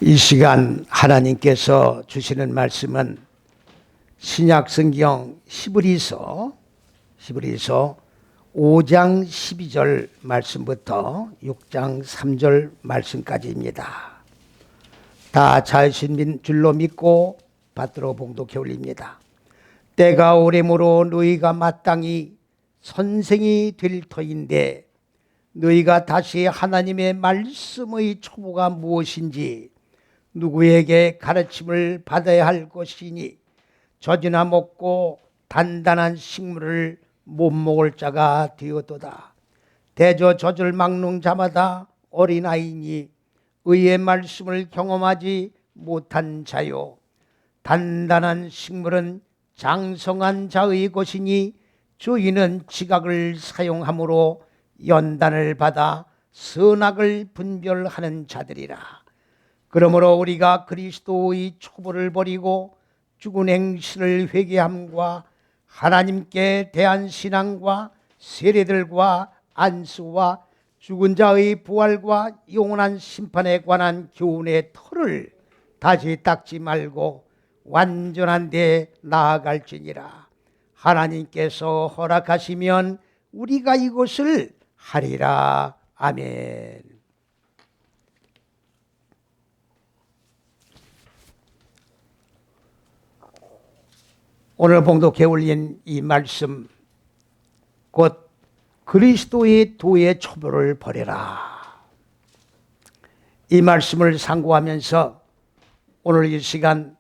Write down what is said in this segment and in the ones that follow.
이 시간 하나님께서 주시는 말씀은 신약성경 히브리서 5장 12절 말씀부터 6장 3절 말씀까지입니다. 다 자유신 줄로 믿고 받들어 봉독해 올립니다. 때가 오래므로 너희가 마땅히 선생이 될 터인데 너희가 다시 하나님의 말씀의 초보가 무엇인지 누구에게 가르침을 받아야 할 것이니 젖이나 먹고 단단한 식물을 못 먹을 자가 되었도다. 대저 젖을 막는 자마다 어린아이니 의의 말씀을 경험하지 못한 자요. 단단한 식물은 장성한 자의 것이니 저희는 지각을 사용함으로 연단을 받아 선악을 분별하는 자들이라. 그러므로 우리가 그리스도의 초보를 버리고 죽은 행실을 회개함과 하나님께 대한 신앙과 세례들과 안수와 죽은 자의 부활과 영원한 심판에 관한 교훈의 터를 다시 닦지 말고 완전한 데 나아갈지니라. 하나님께서 허락하시면 우리가 이것을 하리라. 아멘. 오늘 봉독해 올린 이 말씀, 곧 그리스도의 도의 초보를 버려라. 이 말씀을 상고하면서 오늘 이 시간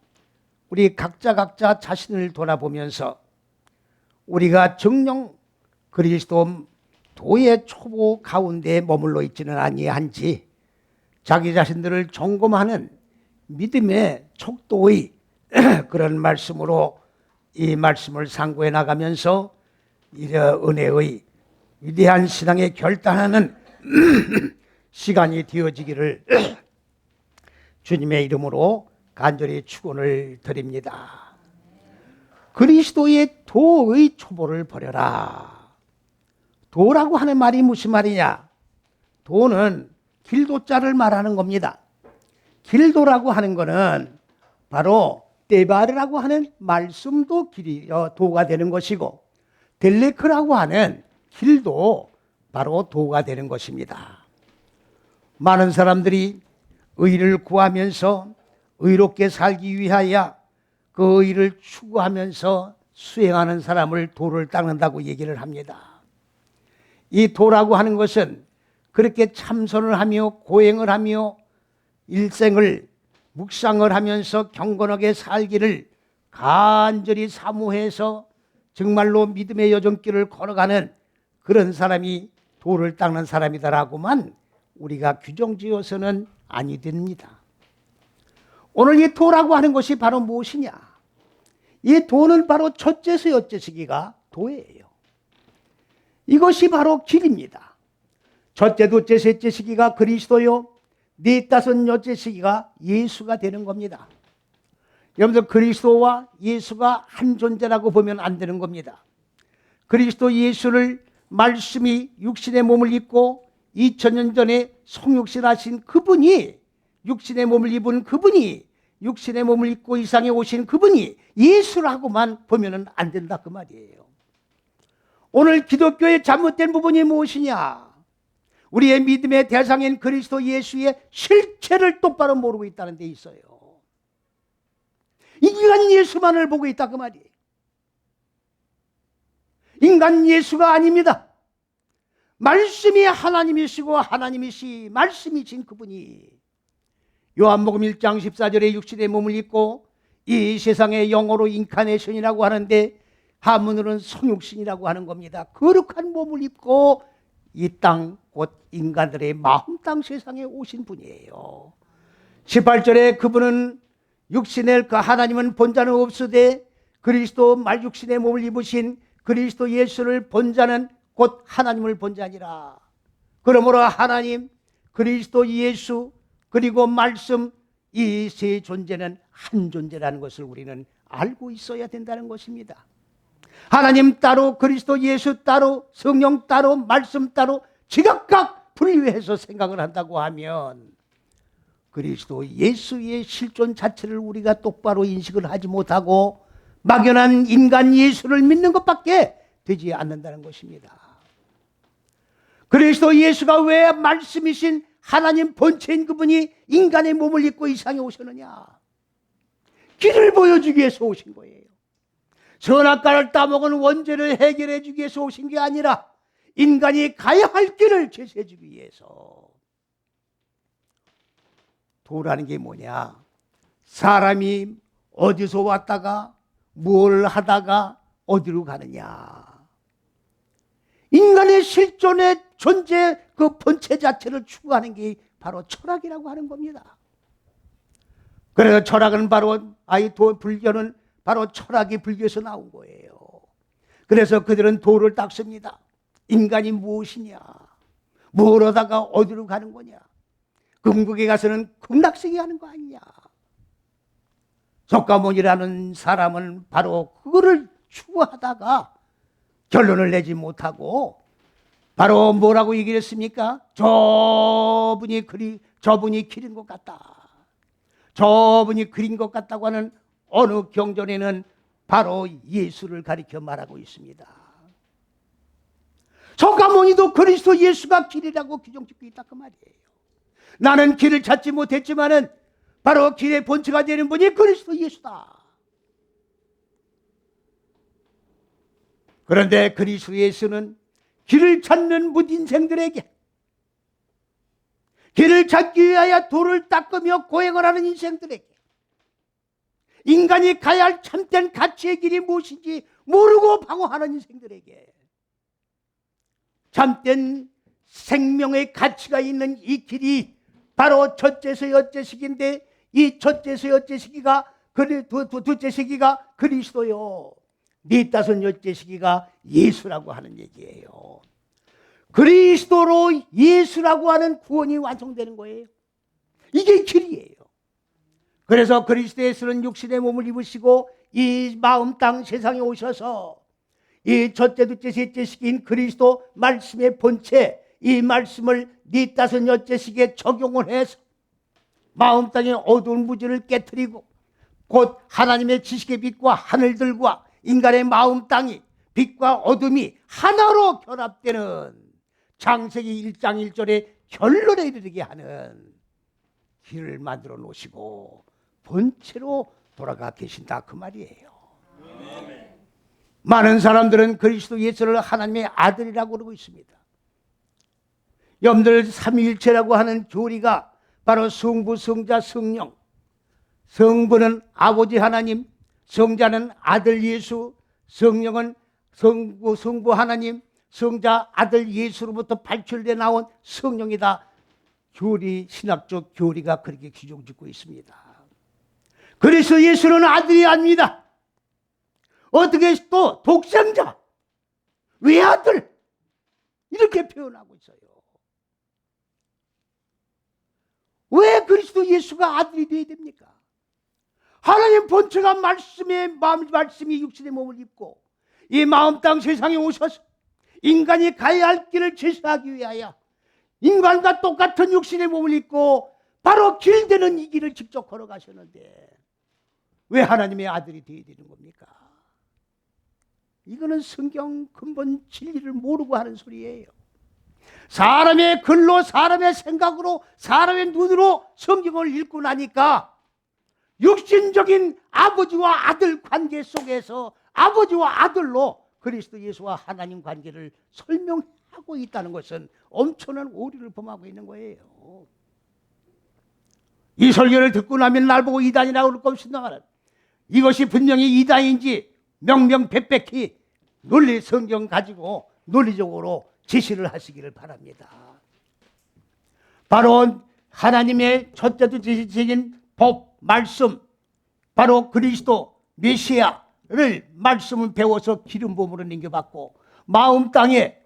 우리 각자 자신을 돌아보면서 우리가 정녕 그리스도 도의 초보 가운데 머물러 있지는 아니한지 자기 자신들을 점검하는 믿음의 척도의 그런 말씀으로 이 말씀을 상고해 나가면서 이런 은혜의 위대한 신앙에 결단하는 시간이 되어지기를 주님의 이름으로 간절히 축원을 드립니다. 그리스도의 도의 초보를 버려라. 도라고 하는 말이 무슨 말이냐? 도는 길도자를 말하는 겁니다. 길도라고 하는 것은 바로 떼바르라고 하는 말씀도 도가 되는 것이고 델레크라고 하는 길도 바로 도가 되는 것입니다. 많은 사람들이 의를 구하면서 의롭게 살기 위하여 그 의를 추구하면서 수행하는 사람을 도를 닦는다고 얘기를 합니다. 이 도라고 하는 것은 그렇게 참선을 하며 고행을 하며 일생을 묵상을 하면서 경건하게 살기를 간절히 사모해서 정말로 믿음의 여정길을 걸어가는 그런 사람이 도를 닦는 사람이다라고만 우리가 규정지어서는 아니 됩니다. 오늘 이 도라고 하는 것이 바로 무엇이냐? 이 도는 바로 첫째서 여째시기가 도예요. 이것이 바로 길입니다. 첫째, 둘째, 셋째 시기가 그리스도요. 네 다섯 여째 시기가 예수가 되는 겁니다. 여러분들 그리스도와 예수가 한 존재라고 보면 안 되는 겁니다. 그리스도 예수를 말씀이 육신의 몸을 입고 2000년 전에 성육신하신 그분이 육신의 몸을 입은 그분이 육신의 몸을 입고 이 세상에 오신 그분이 예수라고만 보면 안 된다 그 말이에요. 오늘 기독교의 잘못된 부분이 무엇이냐? 우리의 믿음의 대상인 그리스도 예수의 실체를 똑바로 모르고 있다는 데 있어요. 인간 예수만을 보고 있다 그 말이에요. 인간 예수가 아닙니다. 말씀이 하나님이시고 하나님이시 말씀이신 그분이 요한복음 1장 14절에 육신의 몸을 입고 이 세상의 영어로 인카네이션이라고 하는데 한문으로는 성육신이라고 하는 겁니다. 거룩한 몸을 입고 이 땅 곧 인간들의 마음 땅 세상에 오신 분이에요. 18절에 그분은 육신의 그 하나님은 본자는 없으되 그리스도 말 육신의 몸을 입으신 그리스도 예수를 본자는 곧 하나님을 본자니라. 그러므로 하나님, 그리스도 예수 그리고 말씀 이 세 존재는 한 존재라는 것을 우리는 알고 있어야 된다는 것입니다. 하나님 따로 그리스도 예수 따로 성령 따로 말씀 따로 지각각 분리해서 생각을 한다고 하면 그리스도 예수의 실존 자체를 우리가 똑바로 인식을 하지 못하고 막연한 인간 예수를 믿는 것밖에 되지 않는다는 것입니다. 그리스도 예수가 왜 말씀이신 하나님 본체인 그분이 인간의 몸을 입고 이 세상에 오셨느냐? 길을 보여주기 위해서 오신 거예요. 선악과를 따먹은 원죄를 해결해 주기 위해서 오신 게 아니라 인간이 가야 할 길을 제시해 주기 위해서. 도라는 게 뭐냐? 사람이 어디서 왔다가 뭘 하다가 어디로 가느냐? 인간의 실존의 존재 그 본체 자체를 추구하는 게 바로 철학이라고 하는 겁니다. 그래서 철학은 바로 불교는 바로 철학이 불교에서 나온 거예요. 그래서 그들은 도를 닦습니다. 인간이 무엇이냐? 뭘 하다가 어디로 가는 거냐? 궁극에 가서는 극락세계 하는 거 아니냐? 석가모니라는 사람은 바로 그거를 추구하다가 결론을 내지 못하고 바로 뭐라고 얘기를 했습니까? 저분이 그린 것 같다. 저분이 그린 것 같다고 하는 어느 경전에는 바로 예수를 가리켜 말하고 있습니다. 석가모니도 그리스도 예수가 길이라고 규정짓고 있다 그 말이에요. 나는 길을 찾지 못했지만은 바로 길의 본체가 되는 분이 그리스도 예수다. 그런데 그리스도 예수는 길을 찾는 무인생들에게 길을 찾기 위하여 돌을 닦으며 고행을 하는 인생들에게 인간이 가야 할 참된 가치의 길이 무엇인지 모르고 방황하는 인생들에게 참된 생명의 가치가 있는 이 길이 바로 첫째서 여째 시기인데 이 첫째서 여째 시기가 둘째 시기가 그리스도요. 넷다섯 여째 시기가 예수라고 하는 얘기예요. 그리스도로 예수라고 하는 구원이 완성되는 거예요. 이게 길이에요. 그래서 그리스도 예수는 육신의 몸을 입으시고 이 마음 땅 세상에 오셔서 이 첫째 둘째 셋째 시기인 그리스도 말씀의 본체 이 말씀을 넷다섯 여째 시기에 적용을 해서 마음 땅의 어두운 무지를 깨트리고 곧 하나님의 지식의 빛과 하늘들과 인간의 마음 땅이 빛과 어둠이 하나로 결합되는 창세기 1장 1절의 결론에 이르게 하는 길을 만들어 놓으시고 본체로 돌아가 계신다 그 말이에요. 많은 사람들은 그리스도 예수를 하나님의 아들이라고 그러고 있습니다. 여러분들 삼위일체라고 하는 교리가 바로 성부, 성자, 성령. 성부는 아버지 하나님, 성자는 아들 예수, 성령은 성부 하나님, 성자 아들 예수로부터 발출돼 나온 성령이다. 교리, 신학적 교리가 그렇게 규정짓고 있습니다. 그래서 예수는 아들이 아닙니다. 어떻게 또 독생자, 외아들 이렇게 표현하고 있어요. 왜 그리스도 예수가 아들이 되어야 됩니까? 하나님 본체가 말씀이 육신의 몸을 입고 이 마음 땅 세상에 오셔서 인간이 가야 할 길을 제시하기 위하여 인간과 똑같은 육신의 몸을 입고 바로 길 되는 이 길을 직접 걸어가셨는데 왜 하나님의 아들이 되어야 되는 겁니까? 이거는 성경 근본 진리를 모르고 하는 소리예요. 사람의 글로 사람의 생각으로 사람의 눈으로 성경을 읽고 나니까 육신적인 아버지와 아들 관계 속에서 아버지와 아들로 그리스도 예수와 하나님 관계를 설명하고 있다는 것은 엄청난 오류를 범하고 있는 거예요. 이 설교를 듣고 나면 날 보고 이단이라고 그럴 것인가. 이것이 분명히 이단인지 명명백백히 논리 성경 가지고 논리적으로 제시를 하시기를 바랍니다. 바로 하나님의 첫째 둘째적인 법, 말씀, 바로 그리스도 메시아를 말씀을 배워서 기름 부음으로 넘겨받고 마음 땅에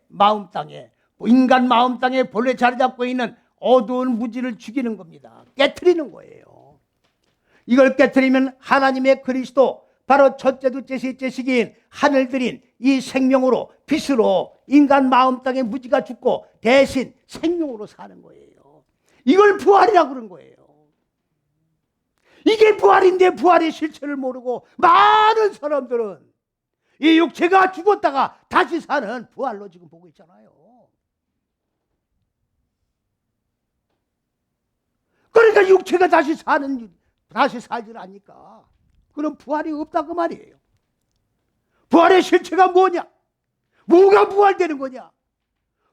인간 마음 땅에 본래 자리 잡고 있는 어두운 무지를 죽이는 겁니다. 깨트리는 거예요. 이걸 깨트리면 하나님의 그리스도 바로 첫째 둘째 셋째 시기인 하늘들인 이 생명으로 빛으로 인간 마음 땅에 무지가 죽고 대신 생명으로 사는 거예요. 이걸 부활이라고 그런 거예요. 부활인데 부활의 실체를 모르고 많은 사람들은 이 육체가 죽었다가 다시 사는 부활로 지금 보고 있잖아요. 그러니까 육체가 다시 살질 않으니까 그럼 부활이 없다 그 말이에요. 부활의 실체가 뭐냐? 뭐가 부활되는 거냐?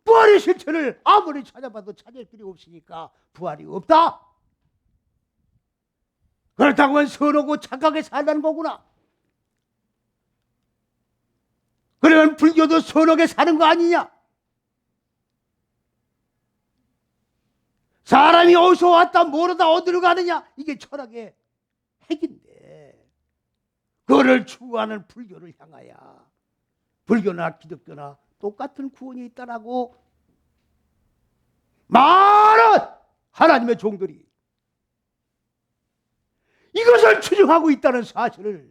부활의 실체를 아무리 찾아봐도 찾을 필요 없으니까 부활이 없다. 그렇다고 하면 선하고 착하게 살라는 거구나. 그러면 불교도 선하게 사는 거 아니냐? 사람이 어디서 왔다 모르다 어디로 가느냐? 이게 철학의 핵인데 그거를 추구하는 불교를 향하여 불교나 기독교나 똑같은 구원이 있다라고 많은 하나님의 종들이 이것을 추정하고 있다는 사실을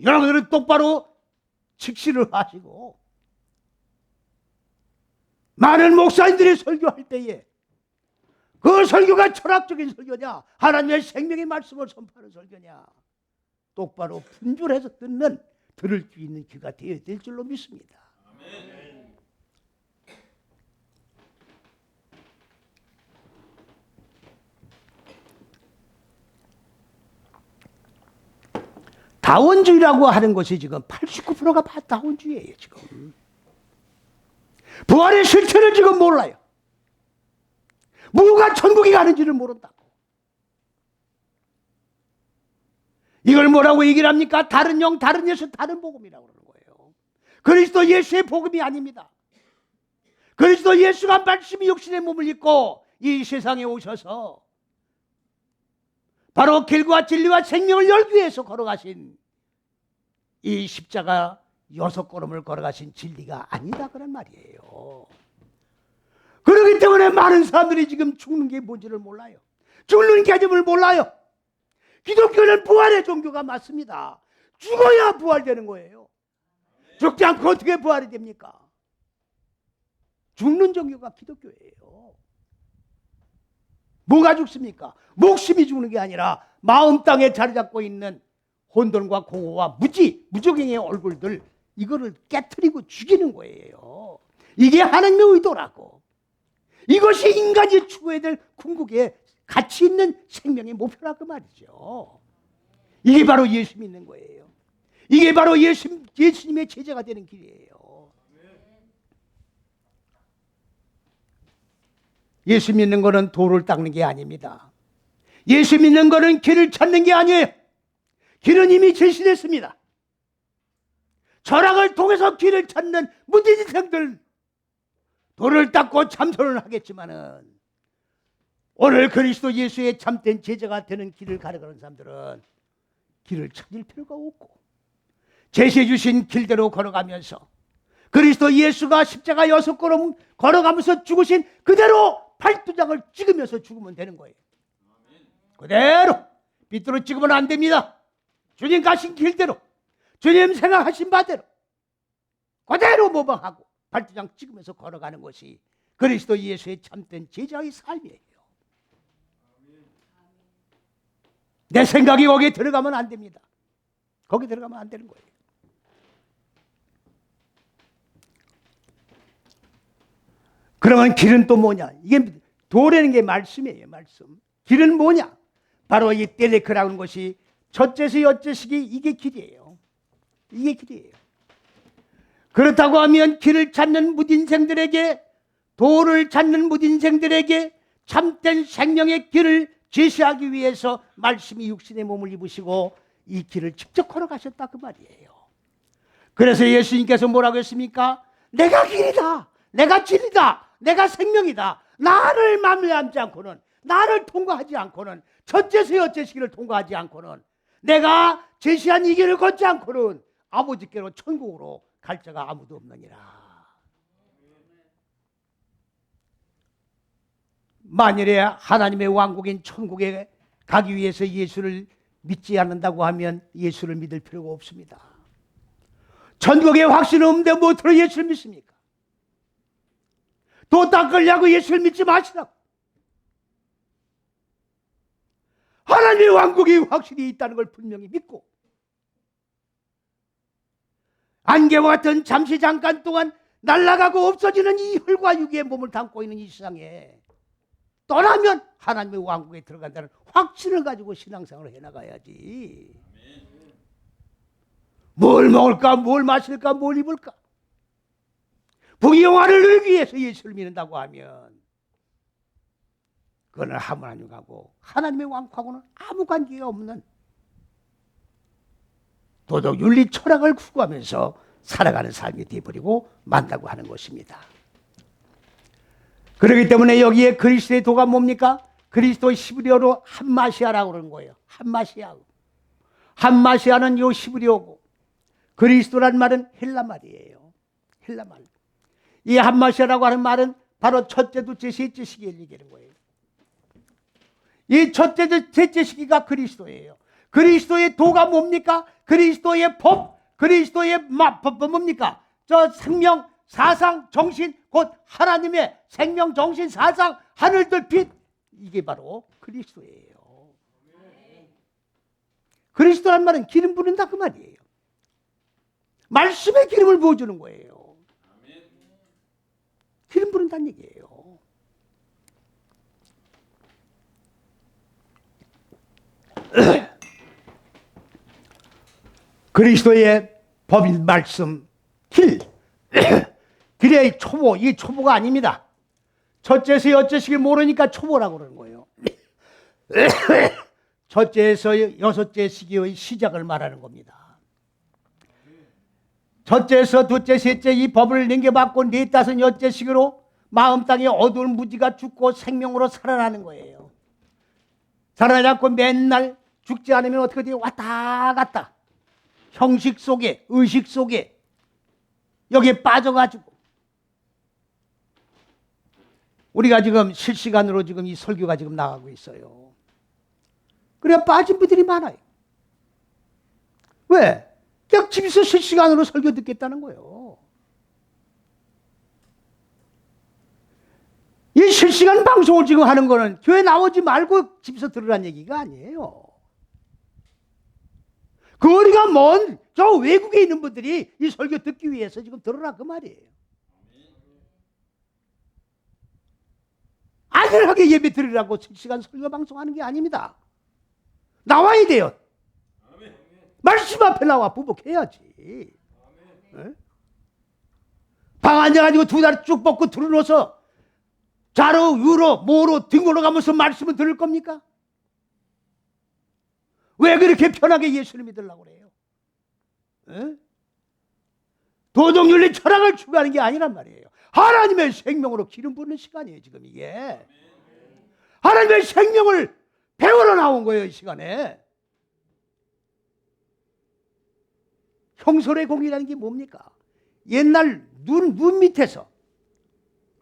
여러분들은 똑바로 직시를 하시고 많은 목사님들이 설교할 때에 그 설교가 철학적인 설교냐 하나님의 생명의 말씀을 선포하는 설교냐 똑바로 분별해서 들을 수 있는 귀가 되어야 될 줄로 믿습니다. 아멘. 다원주의라고 하는 것이 지금 89%가 다원주의예요. 지금 부활의 실체를 지금 몰라요. 뭐가 천국에 가는지를 모른다고. 이걸 뭐라고 얘기를 합니까? 다른 영, 다른 예수, 다른 복음이라고 그러는 거예요. 그리스도 예수의 복음이 아닙니다. 그리스도 예수가 말씀이 육신의 몸을 입고 이 세상에 오셔서 바로 길과 진리와 생명을 열기 위해서 걸어가신 이 십자가 6걸음을 걸어가신 진리가 아니다 그런 말이에요. 그렇기 때문에 많은 사람들이 지금 죽는 게 뭔지를 몰라요. 죽는 개념을 몰라요. 기독교는 부활의 종교가 맞습니다. 죽어야 부활되는 거예요. 죽지 않고 어떻게 부활이 됩니까? 죽는 종교가 기독교예요. 뭐가 죽습니까? 목숨이 죽는 게 아니라 마음 땅에 자리 잡고 있는 혼돈과 공허와 무적행의 얼굴들 이거를 깨트리고 죽이는 거예요. 이게 하나님의 의도라고. 이것이 인간이 추구해야 될 궁극의 가치 있는 생명의 목표라고 말이죠. 이게 바로 예수 믿는 거예요. 이게 바로 예수님의 제자가 되는 길이에요. 예수 믿는 거는 돌을 닦는 게 아닙니다. 예수 믿는 거는 길을 찾는 게 아니에요. 길은 이미 제시됐습니다. 철학을 통해서 길을 찾는 모든 인생들 돌을 닦고 참선을 하겠지만은 오늘 그리스도 예수의 참된 제자가 되는 길을 가려가는 사람들은 길을 찾을 필요가 없고 제시해 주신 길대로 걸어가면서 그리스도 예수가 십자가 6걸음 걸어가면서 죽으신 그대로 발두장을 찍으면서 죽으면 되는 거예요. 그대로 빗대로 찍으면 안 됩니다. 주님 가신 길대로 주님 생각하신 바대로 그대로 모방하고 발두장 찍으면서 걸어가는 것이 그리스도 예수의 참된 제자의 삶이에요. 내 생각이 거기에 들어가면 안 됩니다. 거기 들어가면 안 되는 거예요. 그러면 길은 또 뭐냐? 이게 도라는 게 말씀이에요. 말씀. 길은 뭐냐? 바로 이 텔레크라고 하는 것이 첫째서 여째식이 이게 길이에요. 이게 길이에요. 그렇다고 하면 길을 찾는 무인생들에게 도를 찾는 무인생들에게 참된 생명의 길을 제시하기 위해서 말씀이 육신의 몸을 입으시고 이 길을 직접 걸어가셨다 그 말이에요. 그래서 예수님께서 뭐라고 했습니까? 내가 길이다. 내가 진리다. 내가 생명이다. 나를 만나지 않고는 나를 통과하지 않고는 첫째서 여째시기를 통과하지 않고는 내가 제시한 이 길을 걷지 않고는 아버지께로 천국으로 갈 자가 아무도 없느니라. 만일에 하나님의 왕국인 천국에 가기 위해서 예수를 믿지 않는다고 하면 예수를 믿을 필요가 없습니다. 천국에 확신이 없는데 무엇으로 예수를 믿습니까? 도 닦으려고 예수를 믿지 마시라고. 하나님 하나님의 왕국이 확실히 있다는 걸 분명히 믿고, 안개와 같은 잠시 잠깐 동안 날아가고 없어지는 이 혈과 육의 몸을 담고 있는 이 세상에 떠나면 하나님의 왕국에 들어간다는 확신을 가지고 신앙생활을 해나가야지. 뭘 먹을까, 뭘 마실까, 뭘 입을까, 부귀영화를 누리기 위해서 예수를 믿는다고 하면 그거는 하나님하고 하나님의 왕국하고는 아무 관계가 없는 도덕, 윤리, 철학을 추구하면서 살아가는 삶이 되어버리고 만다고 하는 것입니다. 그렇기 때문에 여기에 그리스도의 도가 뭡니까? 그리스도의 히브리어로 한마시아라고 그러는 거예요. 한마시아. 한마시아는 요 히브리어고, 그리스도란 말은 헬라 말이에요. 헬라 말. 이 한마시아라고 하는 말은 바로 첫째, 둘째, 셋째 시기를 얘기하는 거예요. 이 첫째, 셋째 시기가 그리스도예요. 그리스도의 도가 뭡니까? 그리스도의 법, 그리스도의 법 뭡니까? 저 생명, 사상, 정신, 곧 하나님의 생명, 정신, 사상, 하늘들 빛, 이게 바로 그리스도예요. 그리스도란 말은 기름 부른다 그 말이에요. 말씀에 기름을 부어주는 거예요. 기름 부른다는 얘기예요. 그리스도의 법인 말씀, 길, 길의 초보, 이게 초보가 아닙니다. 첫째에서 여섯째식을 모르니까 초보라고 그러는 거예요. 첫째에서 여섯째 시기의 시작을 말하는 겁니다. 첫째에서 둘째, 셋째 이 법을 넘겨받고 넷, 다섯, 여섯째 시기로 마음 땅에 어두운 무지가 죽고 생명으로 살아나는 거예요. 살아나지 않고 맨날 죽지 않으면 어떻게 돼요? 왔다 갔다. 형식 속에, 의식 속에 여기에 빠져가지고 우리가 지금 실시간으로 지금 이 설교가 지금 나가고 있어요. 그래 빠진 분들이 많아요. 왜? 그냥 집에서 실시간으로 설교 듣겠다는 거예요. 이 실시간 방송을 지금 하는 거는 교회 나오지 말고 집에서 들으라는 얘기가 아니에요. 거리가 먼 저 외국에 있는 분들이 이 설교 듣기 위해서 지금 들으라 그 말이에요. 안일하게 예배 드리라고 실시간 설교 방송하는 게 아닙니다. 나와야 돼요. 말씀 앞에 나와 부복해야지. 방 앉아가지고 두 다리 쭉 뻗고 들어놓아서 좌로 우로 모로 등으로 가면서 말씀을 들을 겁니까? 왜 그렇게 편하게 예수를 믿으려고 그래요? 도덕윤리 철학을 추구하는 게 아니란 말이에요. 하나님의 생명으로 기름 붓는 시간이에요 지금 이게. 하나님의 생명을 배우러 나온 거예요 이 시간에. 형설의 공이라는 게 뭡니까? 옛날 눈 밑에서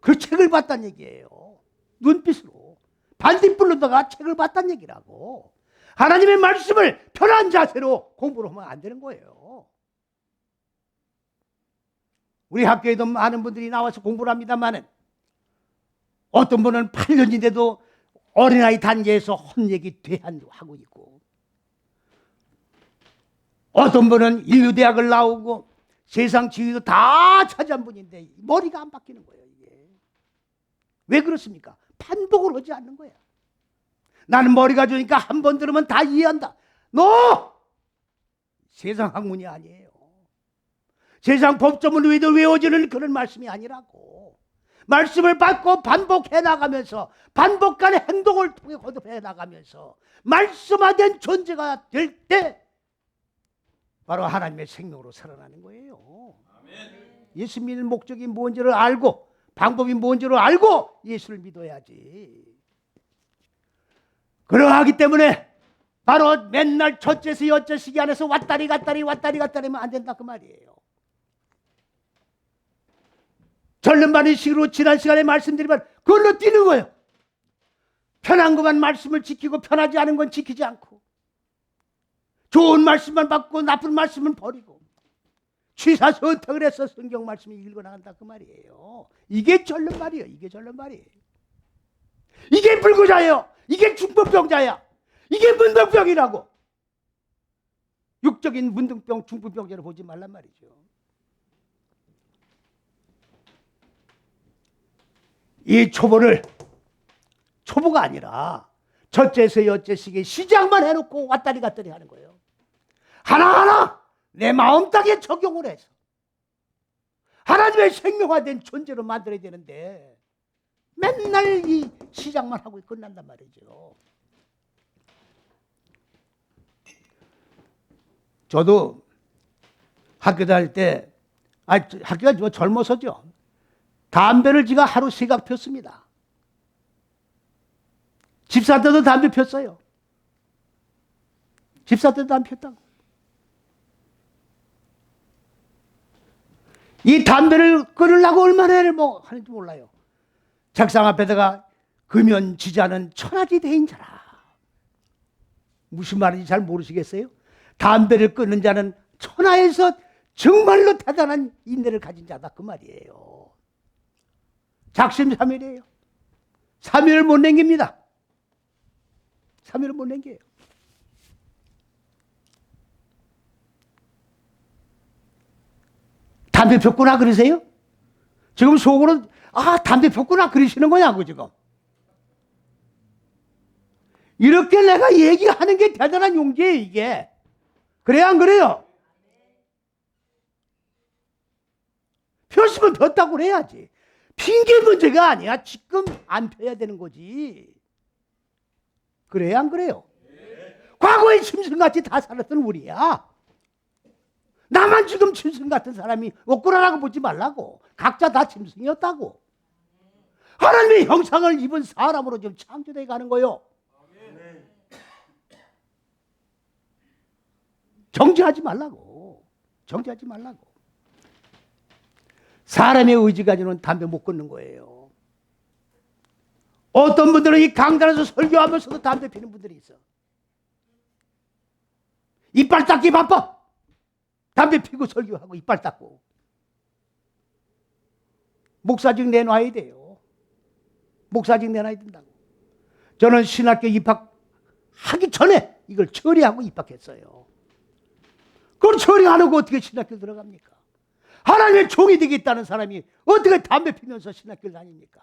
그 책을 봤다는 얘기예요. 눈빛으로 반딧불로다가 책을 봤다는 얘기라고. 하나님의 말씀을 편한 자세로 공부를 하면 안 되는 거예요. 우리 학교에도 많은 분들이 나와서 공부를 합니다만은 어떤 분은 8년인데도 어린아이 단계에서 헛얘기 대한하고 있고, 어떤 분은 인류대학을 나오고 세상 지위도 다 차지한 분인데 머리가 안 바뀌는 거예요. 이게 왜 그렇습니까? 반복을 하지 않는 거야. 나는 머리가 좋으니까 한 번 들으면 다 이해한다. 너 세상 학문이 아니에요. 세상 법조문 외워지는 그런 말씀이 아니라고. 말씀을 받고 반복해 나가면서 반복간의 행동을 통해 거듭해 나가면서 말씀화된 존재가 될 때 바로 하나님의 생명으로 살아나는 거예요. 아멘. 예수 믿는 목적이 뭔지를 알고 방법이 뭔지를 알고 예수를 믿어야지. 그러하기 때문에 바로 맨날 첫째에서 여째 시기 안에서 왔다리 갔다리 하면 안 된다 그 말이에요. 절름발이 식으로 지난 시간에 말씀드리면 그걸로 뛰는 거예요. 편한 것만 말씀을 지키고 편하지 않은 건 지키지 않고, 좋은 말씀만 받고 나쁜 말씀은 버리고, 취사 선택을 해서 성경 말씀을 읽어나간다 그 말이에요. 이게 절름발이에요. 이게 절름발이에요. 이게 불구자예요. 이게 중법병자야. 이게 문둥병이라고. 육적인 문둥병, 중풍병자를 보지 말란 말이죠. 이 초보가 아니라 첫째에서 여째씩의 시작만 해놓고 왔다리 갔다리 하는 거예요. 하나하나 내 마음 땅에 적용을 해서 하나님의 생명화된 존재로 만들어야 되는데 맨날 이 시작만 하고 끝난단 말이죠. 저도 학교 다닐 때, 학교가 좀 젊어서죠. 담배를 제가 하루 3각 폈습니다. 집사 때도 담배 폈어요. 집사 때도 담배 폈다고. 이 담배를 끊으려고 얼마나 하는지 몰라요. 책상 앞에다가 금연지자는 천하지 대인 자라. 무슨 말인지 잘 모르시겠어요? 담배를 끊는 자는 천하에서 정말로 대단한 인내를 가진 자다 그 말이에요. 작심삼일이에요. 3일을 못 남깁니다. 3일을 못 남겨요. 담배 폈구나 그러세요? 지금 속으로 담배 폈구나 그러시는 거냐고 지금. 이렇게 내가 얘기하는 게 대단한 용기예요 이게. 그래요 안 그래요? 폈으면 폈다고 그래야지. 핑계 문제가 아니야. 지금 안 펴야 되는 거지. 그래요 안 그래요? 과거에 짐승같이 다 살았던 우리야. 나만 지금 짐승 같은 사람이 없구나라고 보지 말라고. 각자 다 짐승이었다고. 하나님의 형상을 입은 사람으로 지금 창조되어 가는 거요. 정죄하지 말라고. 정죄하지 말라고. 사람의 의지 가지고는 담배 못 끊는 거예요. 어떤 분들은 이 강단에서 설교하면서도 담배 피는 분들이 있어. 이빨 닦기 바빠. 담배 피고 설교하고 이빨 닦고. 목사직 내놔야 돼요. 목사직 내놔야 된다고. 저는 신학교 입학하기 전에 이걸 처리하고 입학했어요. 그걸 처리 안 하고 어떻게 신학교 들어갑니까? 하나님의 종이 되겠다는 사람이 어떻게 담배 피면서 신학교를 다닙니까?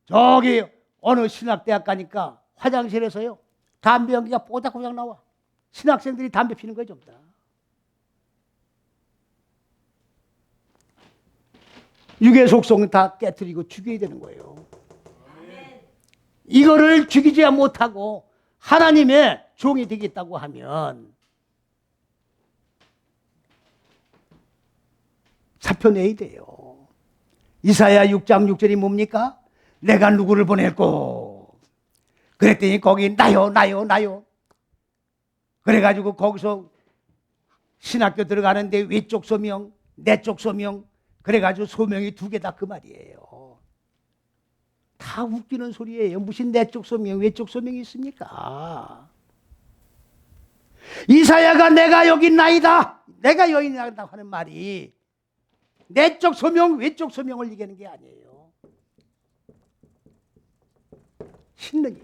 저기 어느 신학대학 가니까 화장실에서요 담배 연기가 뽀짝뽀짝 나와. 신학생들이 담배 피는 거예요 전부 다. 육의 속성은 다 깨트리고 죽여야 되는 거예요. 이거를 죽이지 못하고 하나님의 종이 되겠다고 하면 사표내야 돼요. 이사야 6장 6절이 뭡니까? 내가 누구를 보낼꼬? 그랬더니 거기 나요. 그래가지고 거기서 신학교 들어가는데 외쪽 소명, 내쪽 소명, 그래가지고 소명이 2개다 그 말이에요. 다 웃기는 소리예요. 무슨 내쪽 소명, 외쪽 소명이 있습니까? 이사야가 내가 여기 있나이다, 내가 여기 있나이다 하는 말이 내쪽 소명, 외쪽 소명을 얘기하는 게 아니에요. 신능이.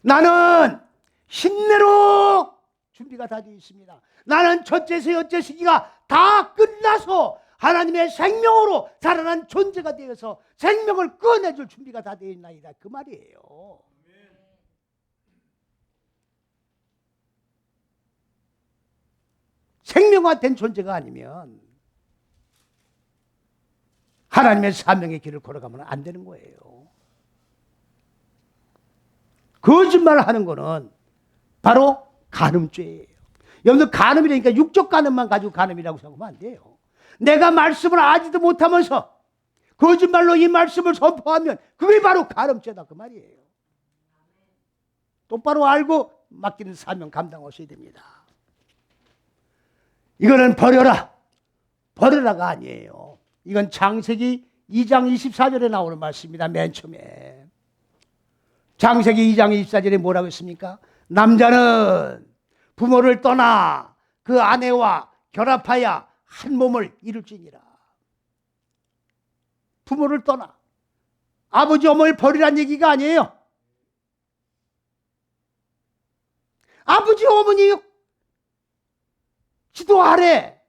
나는 신내로 준비가 다 되어 있습니다. 나는 첫째서 여째 시기가 다 끝나서 하나님의 생명으로 살아난 존재가 되어서 생명을 꺼내줄 준비가 다 되어 있나이다 그 말이에요. 생명화된 존재가 아니면 하나님의 사명의 길을 걸어가면 안 되는 거예요. 거짓말을 하는 거는 바로 간음죄예요. 여러분들 간음이라니까 육적 간음만 가지고 간음이라고 생각하면 안 돼요. 내가 말씀을 알지도 못하면서 거짓말로 이 말씀을 선포하면 그게 바로 간음죄다 그 말이에요. 똑바로 알고 맡기는 사명 감당하셔야 됩니다. 이거는 버려라가 아니에요. 이건 창세기 2장 24절에 나오는 말씀입니다. 맨 처음에 창세기 2장 24절에 뭐라고 했습니까? 남자는 부모를 떠나 그 아내와 결합하여 한 몸을 이룰지니라. 부모를 떠나 아버지 어머니를 버리란 얘기가 아니에요. 아버지 어머니 지도 아래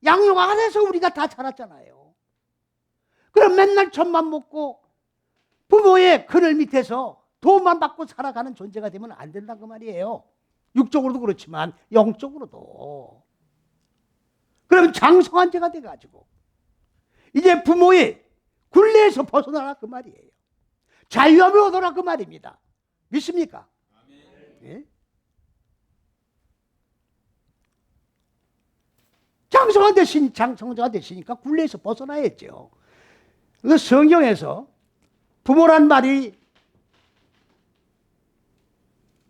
양육 아래서 우리가 다 자랐잖아요. 그럼 맨날 젖만 먹고 부모의 그늘 밑에서 도움만 받고 살아가는 존재가 되면 안 된다는 그 말이에요. 육적으로도 그렇지만 영적으로도. 그럼 장성한 자가 돼가지고 이제 부모의 굴레에서 벗어나라 그 말이에요. 자유함을 얻어라 그 말입니다. 믿습니까? 예? 장성자가 되시니까 굴레에서 벗어나야죠. 그래서 성경에서 부모란 말이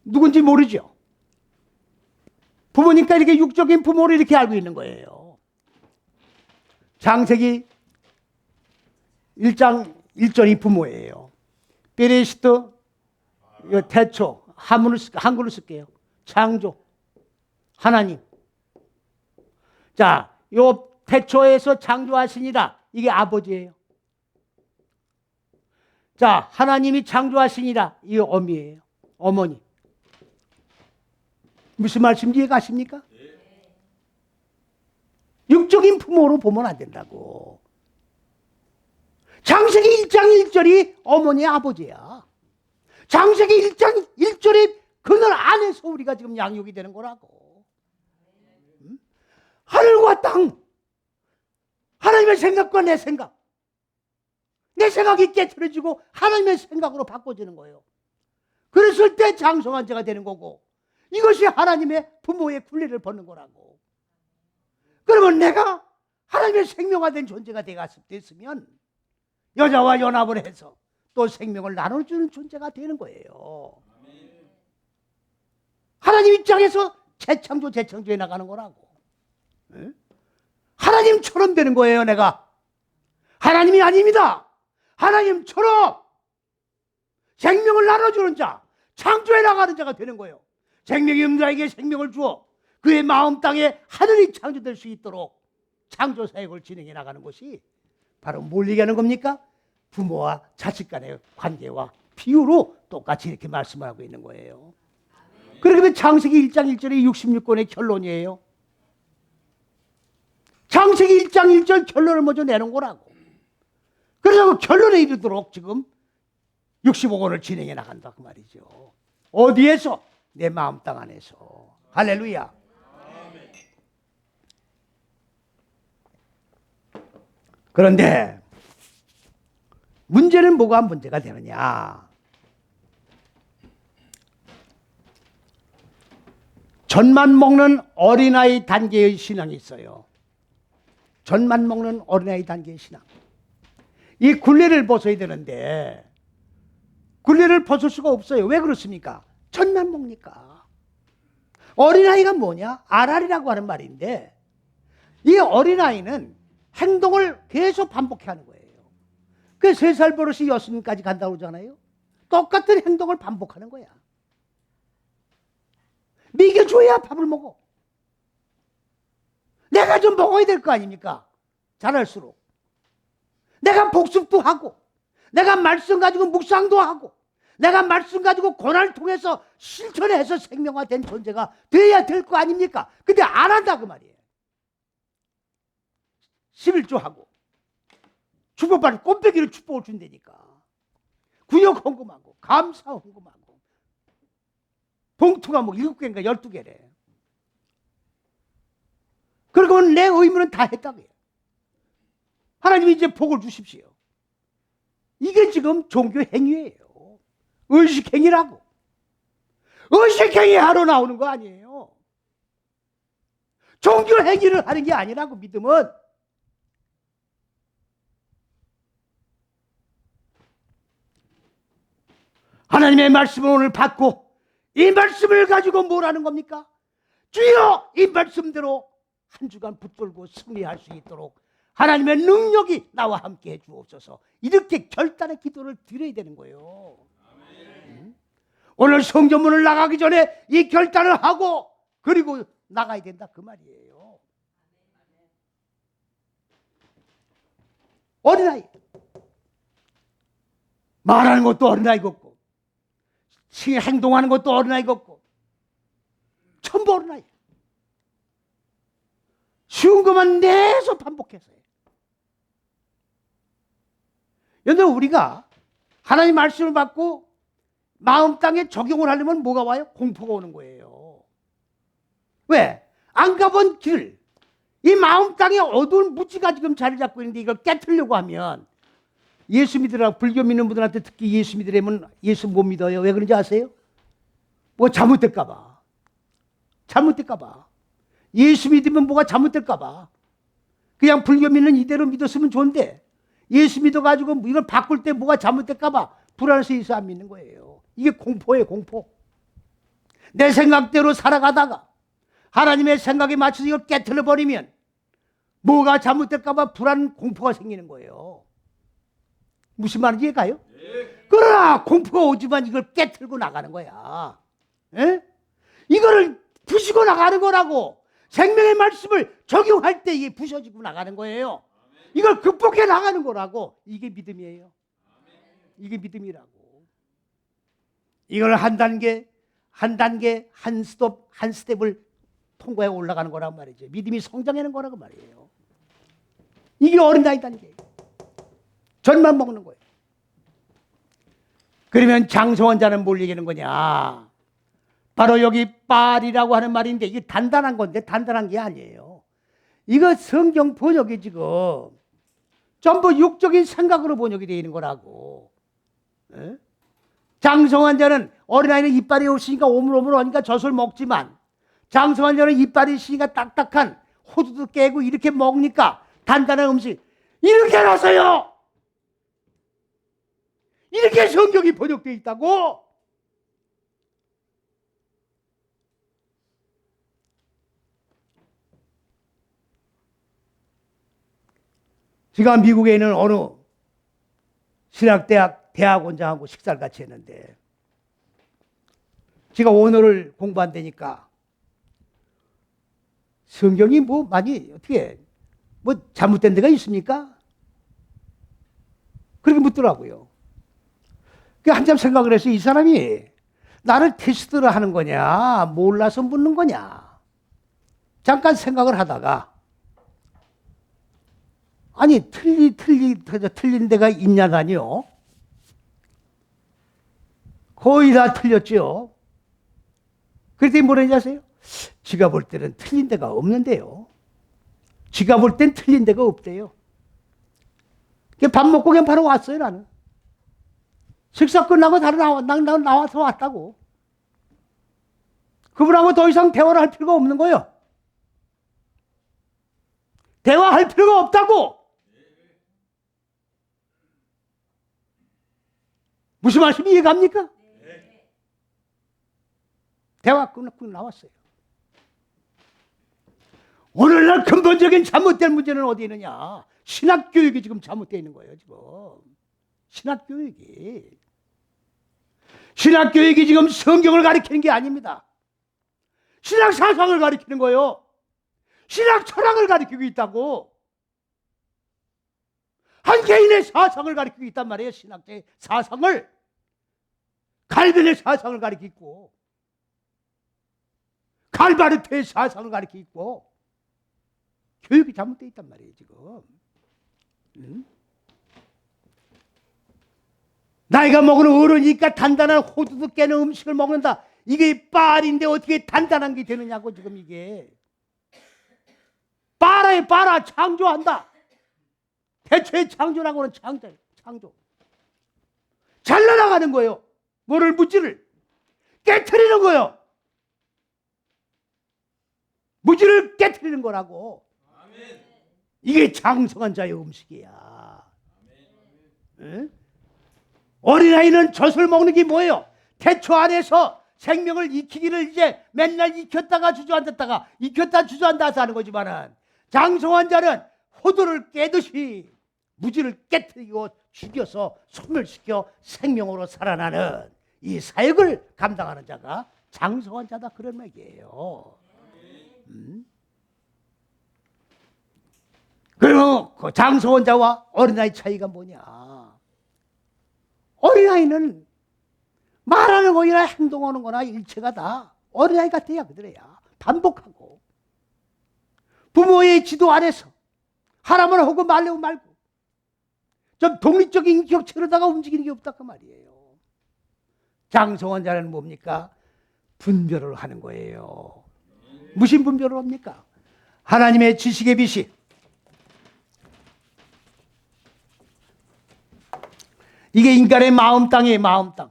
누군지 모르죠. 부모니까 이렇게 육적인 부모를 이렇게 알고 있는 거예요. 창세기 1장 1절이 부모예요. 베레시트, 태초, 한글로 쓸게요. 창조, 하나님. 자, 요 태초에서 창조하시니라. 이게 아버지예요. 자, 하나님이 창조하시니라. 이게 어미예요. 어머니. 무슨 말씀인지 이해가십니까? 육적인 부모로 보면 안 된다고. 창세기 1장 1절이 어머니의 아버지야. 창세기 1장 1절이 그늘 안에서 우리가 지금 양육이 되는 거라고. 하늘과 땅, 하나님의 생각과 내 생각, 내 생각이 깨트려지고 하나님의 생각으로 바꿔지는 거예요. 그랬을 때 장성한 자가 되는 거고, 이것이 하나님의 부모의 굴레를 벗는 거라고. 그러면 내가 하나님의 생명화된 존재가 됐으면 여자와 연합을 해서 또 생명을 나눠주는 존재가 되는 거예요. 하나님 입장에서 재창조해 나가는 거라고. 하나님처럼 되는 거예요. 내가 하나님이 아닙니다. 하나님처럼 생명을 나눠주는 자, 창조해 나가는 자가 되는 거예요. 생명이 없는 자에게 생명을 주어 그의 마음 땅에 하늘이 창조될 수 있도록 창조 사역을 진행해 나가는 것이 바로 뭘 얘기하는 겁니까? 부모와 자식 간의 관계와 비유로 똑같이 이렇게 말씀을 하고 있는 거예요. 그러면 창세기 1장 1절이 66권의 결론이에요. 창세기 1장 1절 결론을 먼저 내는 거라고. 그래서 결론에 이르도록 지금 65권을 진행해 나간다 그 말이죠. 어디에서? 내 마음 땅 안에서. 할렐루야. 그런데 문제는 뭐가 문제가 되느냐? 젖만 먹는 어린아이 단계의 신앙이 있어요. 젖만 먹는 어린아이 단계의 신앙. 이 굴레를 벗어야 되는데 굴레를 벗을 수가 없어요. 왜 그렇습니까? 젖만 먹니까. 어린아이가 뭐냐? 알알이라고 하는 말인데 이 어린아이는 행동을 계속 반복해 하는 거예요. 그 3살 버릇이 6까지 간다고 그러잖아요. 똑같은 행동을 반복하는 거야. 먹여줘야 밥을 먹어. 내가 좀 먹어야 될 거 아닙니까? 자랄수록. 내가 복습도 하고, 내가 말씀 가지고 묵상도 하고, 내가 말씀 가지고 고난을 통해서 실천해서 생명화된 존재가 돼야 될 거 아닙니까? 근데 안 한다 그 말이에요. 11조하고 축복받은 꼼빼기를 축복을 준다니까. 구역 헌금하고 감사 헌금하고 봉투가 뭐 7개인가 12개래. 그리고 내 의무는 다 했다고 해요. 하나님이 이제 복을 주십시오. 이게 지금 종교 행위예요. 의식 행위라고. 의식 행위 하러 나오는 거 아니에요. 종교 행위를 하는 게 아니라고. 믿음은 하나님의 말씀을 오늘 받고 이 말씀을 가지고 뭘 하는 겁니까? 주여 이 말씀대로 한 주간 붙들고 승리할 수 있도록 하나님의 능력이 나와 함께 해 주옵소서. 이렇게 결단의 기도를 드려야 되는 거예요. 오늘 성전문을 나가기 전에 이 결단을 하고 그리고 나가야 된다 그 말이에요. 어린아이 말하는 것도 어린아이 같고 행동하는 것도 어린아이 같고 어린아이. 쉬운 것만 내서 반복해서 해요. 여러분, 우리가 하나님 말씀을 받고 마음 땅에 적용을 하려면 뭐가 와요? 공포가 오는 거예요. 왜? 안 가본 길, 이 마음 땅에 어두운 무지가 지금 자리 잡고 있는데 이걸 깨트리려고 하면, 예수 믿으라고 불교 믿는 분들한테 특히 예수 믿으려면 예수 못 믿어요. 왜 그런지 아세요? 뭐 잘못될까 봐. 잘못될까 봐. 예수 믿으면 뭐가 잘못될까 봐. 그냥 불교 믿는 이대로 믿었으면 좋은데 예수 믿어가지고 이걸 바꿀 때 뭐가 잘못될까 봐 불안해서 예수 안 믿는 거예요. 이게 공포예요, 공포. 내 생각대로 살아가다가 하나님의 생각에 맞춰서 이걸 깨트려버리면 뭐가 잘못될까 봐 불안, 공포가 생기는 거예요. 무슨 말인지 이해가요? 네. 그러나 공포가 오지만 이걸 깨트리고 나가는 거야. 에? 이거를 부시고 나가는 거라고. 생명의 말씀을 적용할 때 이게 부셔지고 나가는 거예요. 이걸 극복해 나가는 거라고. 이게 믿음이에요. 이게 믿음이라고. 이걸 한 단계, 한 단계, 한 스텝을 통과해 올라가는 거란 말이죠. 믿음이 성장하는 거라고 말이에요. 이게 어린아이 단계예요. 전만 먹는 거예요. 그러면 장성한 자는 뭘 얘기하는 거냐? 바로 여기 빨이라고 하는 말인데 이게 단단한 건데 단단한 게 아니에요. 이거 성경 번역이 지금 전부 육적인 생각으로 번역이 되어 있는 거라고. 에? 장성한 자는, 어린아이는 이빨이 없으니까 오물오물하니까 젖을 먹지만 장성한 자는 이빨이 있으니까 딱딱한 호두도 깨고 이렇게 먹으니까 단단한 음식. 이렇게 나서요. 이렇게 성경이 번역되어 있다고. 제가 미국에 있는 어느 신학대학 대학원장하고 식사를 같이 했는데, 제가 원어를 공부한다니까 성경이 뭐 많이 어떻게 뭐 잘못된 데가 있습니까? 그렇게 묻더라고요. 한참 생각을 해서 이 사람이 나를 테스트를 하는 거냐, 몰라서 묻는 거냐, 잠깐 생각을 하다가, 아니 틀린 데가 있냐다니요. 거의 다 틀렸죠. 그랬더니 뭐라는지 아세요? 지가 볼 때는 틀린 데가 없는데요. 지가 볼 땐 틀린 데가 없대요. 밥 먹고 그냥 바로 왔어요, 나는. 식사 끝나고 바로 나와서 왔다고. 그분하고 더 이상 대화를 할 필요가 없는 거예요. 대화할 필요가 없다고. 무슨 말씀이 이해갑니까? 대화 끝나고 나왔어요. 오늘날 근본적인 잘못된 문제는 어디 있느냐? 신학교육이 지금 잘못되어 있는 거예요, 지금. 신학교육이 지금 성경을 가리키는 게 아닙니다. 신학 사상을 가리키는 거예요. 신학 철학을 가리키고 있다고. 한 개인의 사상을 가리키고 있단 말이에요. 신학자의 사상을. 갈변의 사상을 가리키고, 갈바르트의 사상을 가리키고, 교육이 잘못되어 있단 말이에요, 지금. 응? 나이가 먹은 어른이니까 단단한 호두도 깨는 음식을 먹는다. 이게 빨인데 어떻게 단단한 게 되느냐고, 지금 이게. 빨아요, 빨아. 창조한다. 대초의 창조라고는 창조. 잘라나가는 거예요. 뭐를 무지를 깨트리는 거예요. 무지를 깨트리는 거라고. 아멘. 이게 장성한 자의 음식이야. 응? 어린아이는 젖을 먹는 게 뭐예요? 태초 안에서 생명을 익히기를 이제 맨날 익혔다가 주저앉았다가 익혔다 주저앉아서 하는 거지만은, 장성한 자는 호두를 깨듯이 무지를 깨트리고 죽여서 소멸시켜 생명으로 살아나는 이 사역을 감당하는 자가 장성한 자다, 그런 얘기예요. 그리고 그 장성한 자와 어린아이 차이가 뭐냐? 어린아이는 말하는 거나 행동하는 거나 일체가 다 어린아이 같아야 그들이야. 반복하고 부모의 지도 아래서 하라면 하고 말려고 말고 좀 독립적인 격체로다가 움직이는 게 없다 그 말이에요. 장성한 자는 뭡니까? 분별을 하는 거예요. 무슨 분별을 합니까? 하나님의 지식의 빛이 이게 인간의 마음 땅이에요. 마음 땅.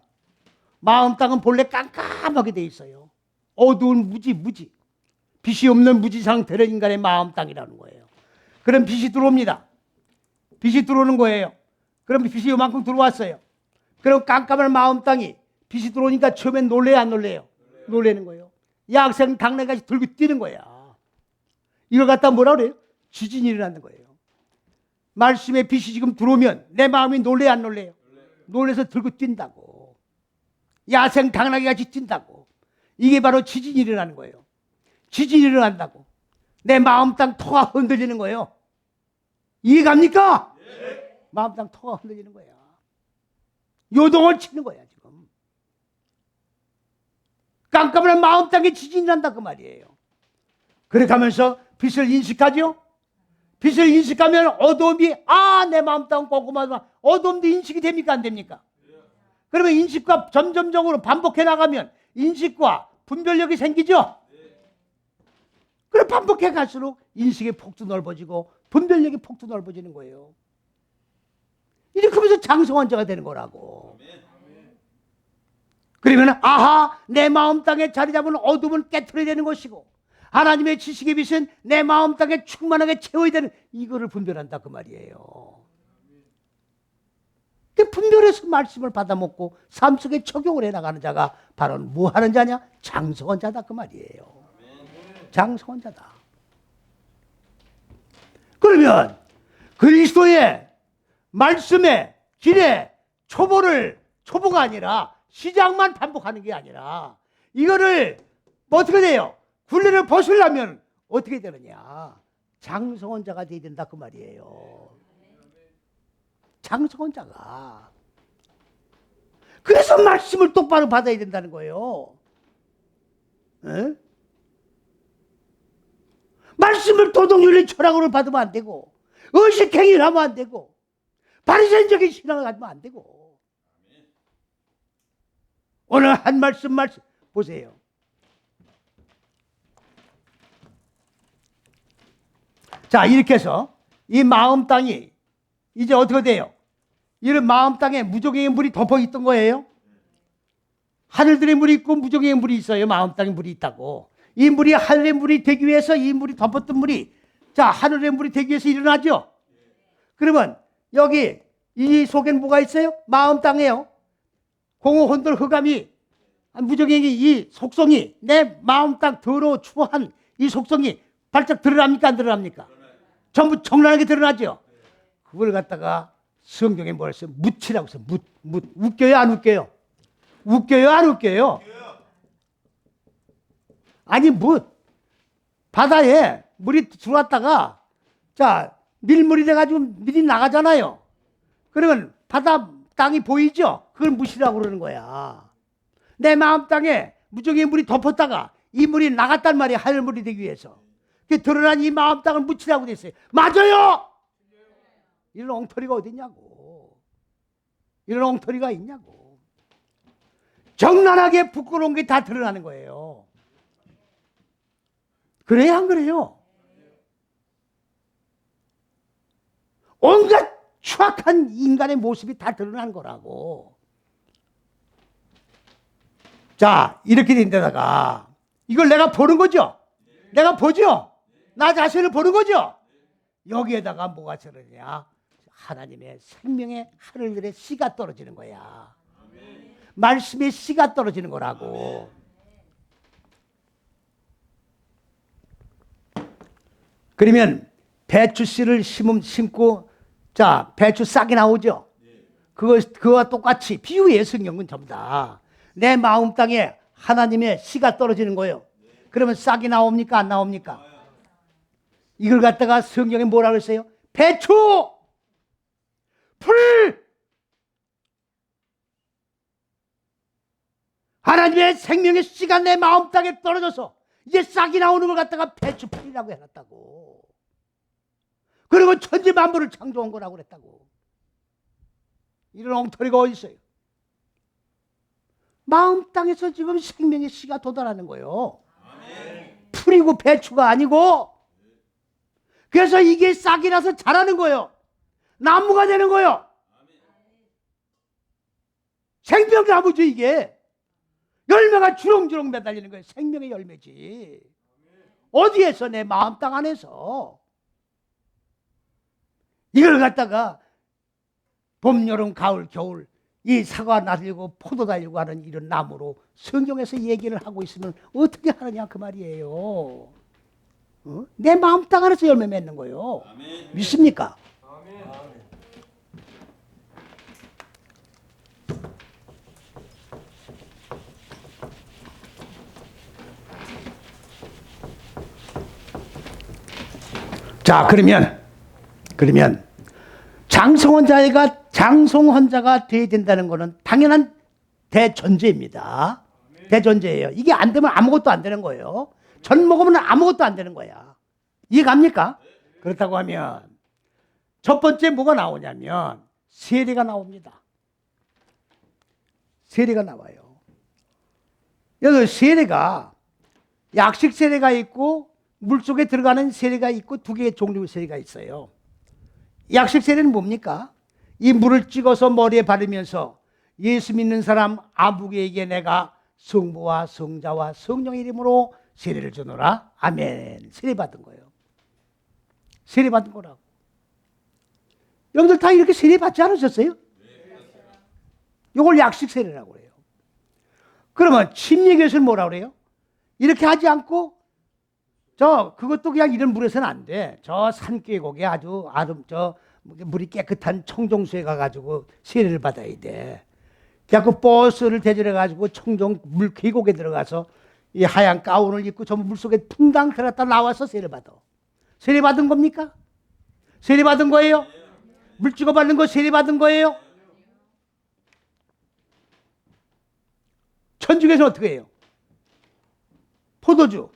마음 땅은 본래 깜깜하게 돼 있어요. 어두운 무지 빛이 없는 무지 상태를 인간의 마음 땅이라는 거예요. 그럼 빛이 들어옵니다. 빛이 들어오는 거예요. 그럼 빛이 요만큼 들어왔어요. 그럼 깜깜한 마음 땅이 빛이 들어오니까 처음엔 놀래요, 안 놀래요? 놀래는 거예요. 약생 당나귀같이 들고 뛰는 거야. 이걸 갖다 뭐라 그래요? 지진이 일어나는 거예요. 말씀의 빛이 지금 들어오면 내 마음이 놀래요, 안 놀래요? 놀래서 들고 뛴다고. 야생 당나귀같이 뛴다고. 이게 바로 지진이 일어나는 거예요. 지진이 일어난다고. 내 마음 땅 터가 흔들리는 거예요. 이해갑니까? 네. 마음 땅 터가 흔들리는 거야. 요동을 치는 거야 지금. 깜깜한 마음 땅에 지진이 난다 그 말이에요. 그렇게 하면서 빛을 인식하죠. 빛을 인식하면 어둠이 내 마음 땅 꼼꼼하다. 어둠도 인식이 됩니까 안 됩니까? 그러면 인식과 점점적으로 반복해 나가면 인식과 분별력이 생기죠. 그래 반복해 갈수록 인식의 폭도 넓어지고 분별력의 폭도 넓어지는 거예요. 이렇게 하면서 장성한 자가 되는 거라고. 그러면 내 마음 땅에 자리 잡은 어둠은 깨트려야 되는 것이고 하나님의 지식의 빛은 내 마음 땅에 충만하게 채워야 되는 이거를 분별한다 그 말이에요. 그 분별해서 말씀을 받아먹고 삶 속에 적용을 해나가는 자가 바로 뭐 하는 자냐? 장성한 자다 그 말이에요. 장성한 자다. 그러면 그리스도의 말씀의 길에 초보가 아니라 시작만 반복하는 게 아니라 이거를 어떻게 돼요? 굴레를 벗으려면 어떻게 되느냐? 장성한 자가 돼야 된다 그 말이에요. 장성한 자가. 그래서 말씀을 똑바로 받아야 된다는 거예요. 에? 말씀을 도덕윤리 철학으로 받으면 안 되고 의식행위를 하면 안 되고 바리새인적인 신앙을 가지면 안 되고 오늘 한 말씀 보세요. 자 이렇게 해서 이 마음 땅이 이제 어떻게 돼요? 이런 마음 땅에 무적의 물이 덮어 있던 거예요. 하늘들의 물이 있고 무적의 물이 있어요. 마음 땅에 물이 있다고. 이 물이 하늘의 물이 되기 위해서 이 물이 덮었던 물이 하늘의 물이 되기 위해서 일어나죠. 그러면 여기 이 속엔 뭐가 있어요? 마음 땅에요. 공허 혼돌 흑암이 무적의 이 속성이 내 마음 땅 더러워 추한 이 속성이 발작 드러납니까 안 드러납니까? 전부 적나라하게 드러나죠. 그걸 갖다가 성경에 뭐라 했어요? 묻히라고 했어요. 묻. 웃겨요 안 웃겨요? 웃겨요 안 웃겨요? 아니 바다에 물이 들어왔다가 밀물이 돼가지고 밀이 나가잖아요. 그러면 바다 땅이 보이죠? 그걸 묻히라고 그러는 거야. 내 마음 땅에 무적의 물이 덮었다가 이 물이 나갔단 말이야. 하늘물이 되기 위해서. 그 드러난 이 마음 땅을 묻히라고 됐어요. 맞아요. 이런 엉터리가 어디 있냐고. 이런 엉터리가 있냐고. 적나라하게 부끄러운 게 다 드러나는 거예요. 그래야 안 그래요? 온갖 추악한 인간의 모습이 다 드러나는 거라고. 자, 이렇게 된 데다가 이걸 내가 보는 거죠? 내가 보죠? 나 자신을 보는 거죠? 여기에다가 뭐가 저러냐? 하나님의 생명의 하늘들의 씨가 떨어지는 거야. 말씀의 씨가 떨어지는 거라고. 그러면 배추 씨를 심고 배추 싹이 나오죠. 그거와 똑같이 비유의 성경은 전부 다 내 마음 땅에 하나님의 씨가 떨어지는 거예요. 그러면 싹이 나옵니까 안 나옵니까? 이걸 갖다가 성경에 뭐라고 했어요? 배추, 풀, 하나님의 생명의 씨가 내 마음 땅에 떨어져서 이제 싹이 나오는 걸 갖다가 배추풀이라고 해놨다고. 그리고 천지만물을 창조한 거라고 그랬다고. 이런 엉터리가 어디 있어요? 마음 땅에서 지금 생명의 씨가 돋아나는 거예요. 풀이고 배추가 아니고. 그래서 이게 싹이 나서 자라는 거예요. 나무가 되는 거예요. 생명나무죠 이게. 열매가 주렁주렁 매달리는 거예요. 생명의 열매지. 어디에서? 내 마음 땅 안에서. 이걸 갖다가 봄, 여름, 가을, 겨울 이 사과 달리고 포도 달리고 하는 이런 나무로 성경에서 얘기를 하고 있으면 어떻게 하느냐 그 말이에요. 어? 내 마음 땅 안에서 열매 맺는 거예요. 아멘. 믿습니까? 아멘. 자, 그러면 장성헌자가 돼야 된다는 것은 당연한 대전제입니다. 대전제예요. 이게 안 되면 아무것도 안 되는 거예요. 전 먹으면 아무것도 안 되는 거야. 이해갑니까? 그렇다고 하면 첫 번째 뭐가 나오냐면 세례가 나옵니다. 세례가 나와요. 여기 세례가 약식 세례가 있고 물속에 들어가는 세례가 있고 두 개의 종류의 세례가 있어요. 약식 세례는 뭡니까? 이 물을 찍어서 머리에 바르면서 예수 믿는 사람 아무개에게 내가 성부와 성자와 성령의 이름으로 세례를 주노라. 아멘. 세례 받은 거예요. 세례 받은 거라고. 여러분들 다 이렇게 세례 받지 않으셨어요? 이걸 약식 세례라고 해요. 그러면 침례교수는 뭐라고 그래요? 이렇게 하지 않고 그것도 그냥 이런 물에서는 안 돼. 저 산계곡에 아주 물이 깨끗한 청정수에 가가지고 세례를 받아야 돼. 그래갖고 버스를 대절해가지고 청정 물 계곡에 들어가서 이 하얀 가운을 입고 저 물속에 풍당 들어갔다 나와서 세례 받아. 세례 받은 겁니까? 세례 받은 거예요? 물 찍어 받는 거 세례 받은 거예요? 천주교에서 어떻게 해요? 포도주.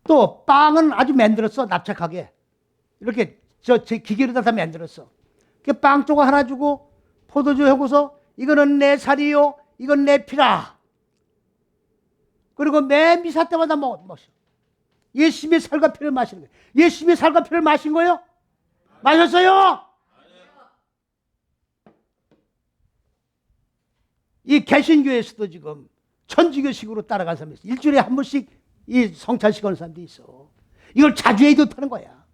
또 빵은 아주 만들었어. 납작하게. 이렇게 제 기계로다 다 만들었어. 빵 조각 하나 주고 포도주 하고서 이거는 내 살이요. 이건 내 피라. 그리고 매 미사 때마다 마셔. 예수님의 살과 피를 마시는 거예요. 예수님의 살과 피를 마신 거예요? 마셨어요? 이 개신교에서도 지금 천주교식으로 따라가는 사람이 있어. 일주일에 한 번씩 이 성찬식 하는 사람도 있어. 이걸 자주 해도 되는 거야.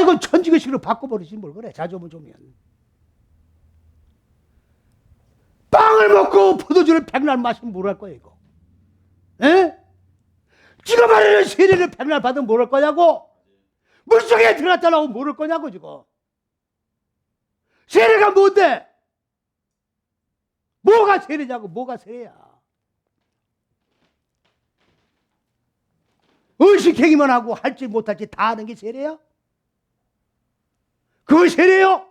이건 천주교식으로 바꿔버리지 뭘 그래. 자주 오면 좋으면. 빵을 먹고 포도주를 백날 마시면 뭘 할 거야 이거. 에? 지가 말하는 세례를 백날 받으면 뭘 할 거냐고. 물속에 들어갔다 나오면 뭘 할 거냐고 지금. 세례가 뭔데? 뭐가 세례냐고. 뭐가 세례야. 의식행위만 하고 할지 못할지 다 하는 게 세례야? 그거 세례요?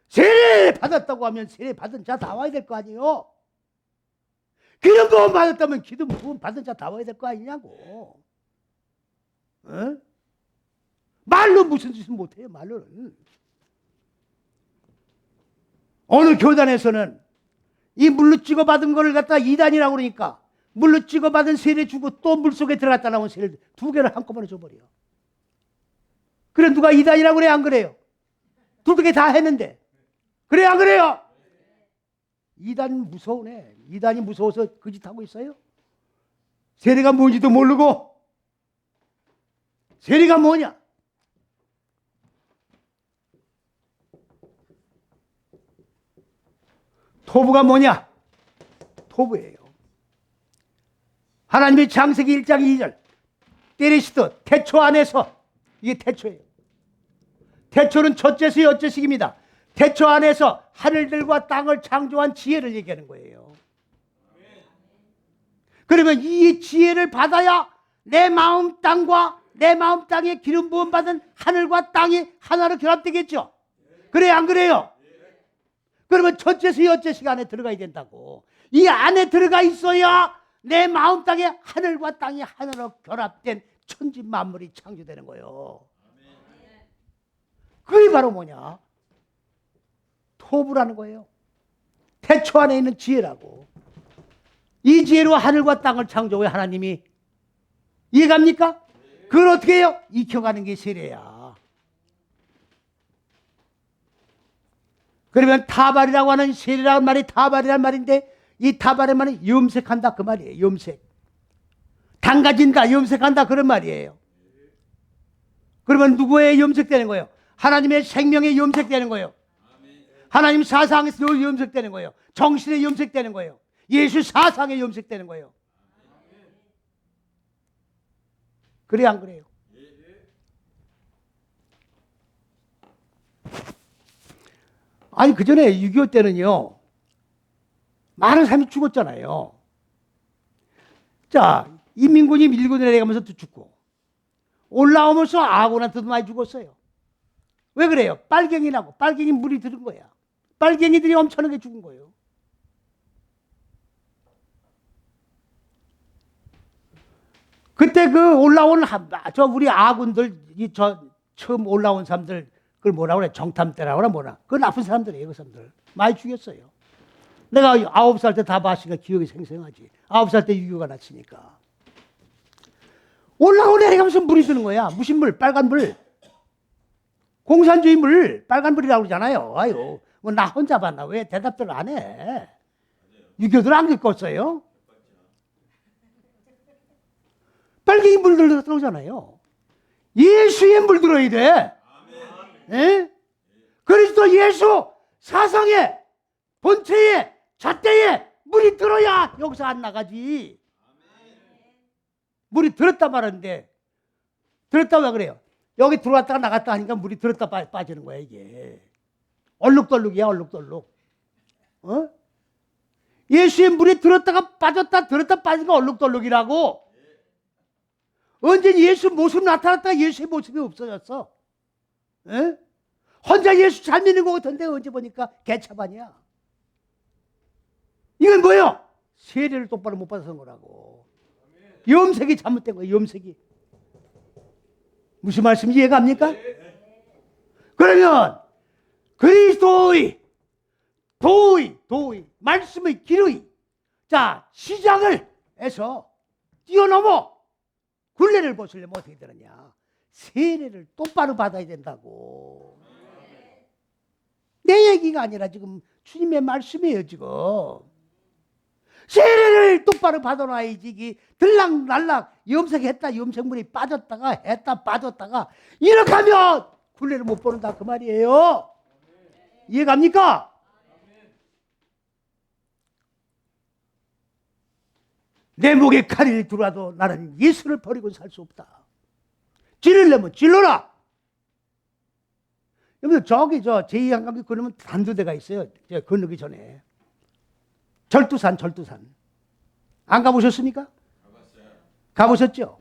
세례 받았다고 하면 세례 받은 자 다 와야 될 거 아니에요? 기름 부음 받았다면 기름 부음 받은 자 다 와야 될 거 아니냐고. 어? 말로 무슨 짓을 못해요. 말로는. 어느 교단에서는 이 물로 찍어 받은 거를 갖다 이단이라고 그러니까 물로 찍어 받은 세례 주고 또 물속에 들어갔다 나온 세례 두 개를 한꺼번에 줘버려. 그래 누가 이단이라고 그래 안 그래요? 두 개 다 했는데 그래 안 그래요? 이단 무서우네. 이단이 무서워서 그 짓 하고 있어요? 세례가 뭔지도 모르고. 세례가 뭐냐? 토부가 뭐냐? 토부예요. 하나님의 창세기 1장 2절 때리시듯 태초 안에서, 이게 태초예요. 태초는 첫째식 여째식입니다. 태초 안에서 하늘들과 땅을 창조한 지혜를 얘기하는 거예요. 그러면 이 지혜를 받아야 내 마음 땅과 내 마음 땅에 기름 부음 받은 하늘과 땅이 하나로 결합되겠죠. 그래 안 그래요? 그러면 첫째식 여째식 안에 들어가야 된다고. 이 안에 들어가 있어야 내 마음 땅에 하늘과 땅이 하나로 결합된 천지 만물이 창조되는 거예요. 그게 바로 뭐냐? 토부라는 거예요. 태초 안에 있는 지혜라고. 이 지혜로 하늘과 땅을 창조해 하나님이. 이해갑니까? 그걸 어떻게 해요? 익혀가는 게 세례야. 그러면 타발이라고 하는 세례라는 말이 타발이란 말인데, 이 타발의 말은 염색한다 그 말이에요. 염색. 담가진다, 염색한다 그런 말이에요. 그러면 누구의 염색되는 거예요? 하나님의 생명에 염색되는 거예요. 하나님 사상에서 염색되는 거예요. 정신에 염색되는 거예요. 예수 사상에 염색되는 거예요. 그래 안 그래요? 아니 그 전에 6.25 때는요 많은 사람이 죽었잖아요. 자, 인민군이 밀고 내려가면서 또 죽고 올라오면서 아군한테도 많이 죽었어요. 왜 그래요? 빨갱이라고. 빨갱이 물이 들은 거야. 빨갱이들이 엄청나게 죽은 거예요. 그때 그 올라온 저 우리 아군들, 처음 올라온 사람들, 그걸 뭐라고 그래? 정탐대라고 그래 뭐라? 그 나쁜 사람들이에요, 그 사람들. 많이 죽였어요. 내가 9살 때 다 봤으니까 기억이 생생하지. 9살 때 6.25가 났으니까. 올라오고 내려가면서 물이 드는 거야. 무슨 물? 빨간 물. 공산주의 물, 빨간 물이라고 그러잖아요. 아유, 뭐 나 혼자 봤나? 왜 대답들 안 해? 6.25들 안 겪었어요? 빨갱이 물 들어오잖아요. 예수의 물 들어야 돼. 예? 그리스도 예수 사상에, 본체에, 잣대에 물이 들어야 여기서 안 나가지. 물이 들었다 말하는데, 들었다 왜 그래요? 여기 들어왔다가 나갔다 하니까 물이 들었다 빠지는 거야, 이게. 얼룩덜룩이야, 얼룩덜룩. 어? 예수의 물이 들었다가 빠졌다, 들었다 빠진 거 얼룩덜룩이라고. 언제 예수 모습 나타났다가 예수의 모습이 없어졌어. 에? 혼자 예수 잘 믿는 것 같은데 언제 보니까 개차반이야. 이건 뭐예요? 세례를 똑바로 못 받아서 거라고. 염색이 잘못된 거예요. 염색이. 무슨 말씀인지 이해가 갑니까? 그러면 그리스도의 도의 말씀의 길의 자 시작을 해서 뛰어넘어 굴레를 벗으려면 어떻게 되느냐? 세례를 똑바로 받아야 된다고. 내 얘기가 아니라 지금 주님의 말씀이에요. 지금 세례를 똑바로 받아놔야지. 이게 들락날락 염색했다 염색물이 빠졌다가 했다 빠졌다가 이렇게 하면 굴레를 못 보는다 그 말이에요. 이해갑니까? 내 목에 칼이 들어와도 나는 예수를 버리고 살 수 없다. 찔르려면 찔러라. 여러분 저기 제2한강길 건너면 단두대가 있어요. 건너기 전에 절두산. 안 가보셨습니까? 가보셨죠?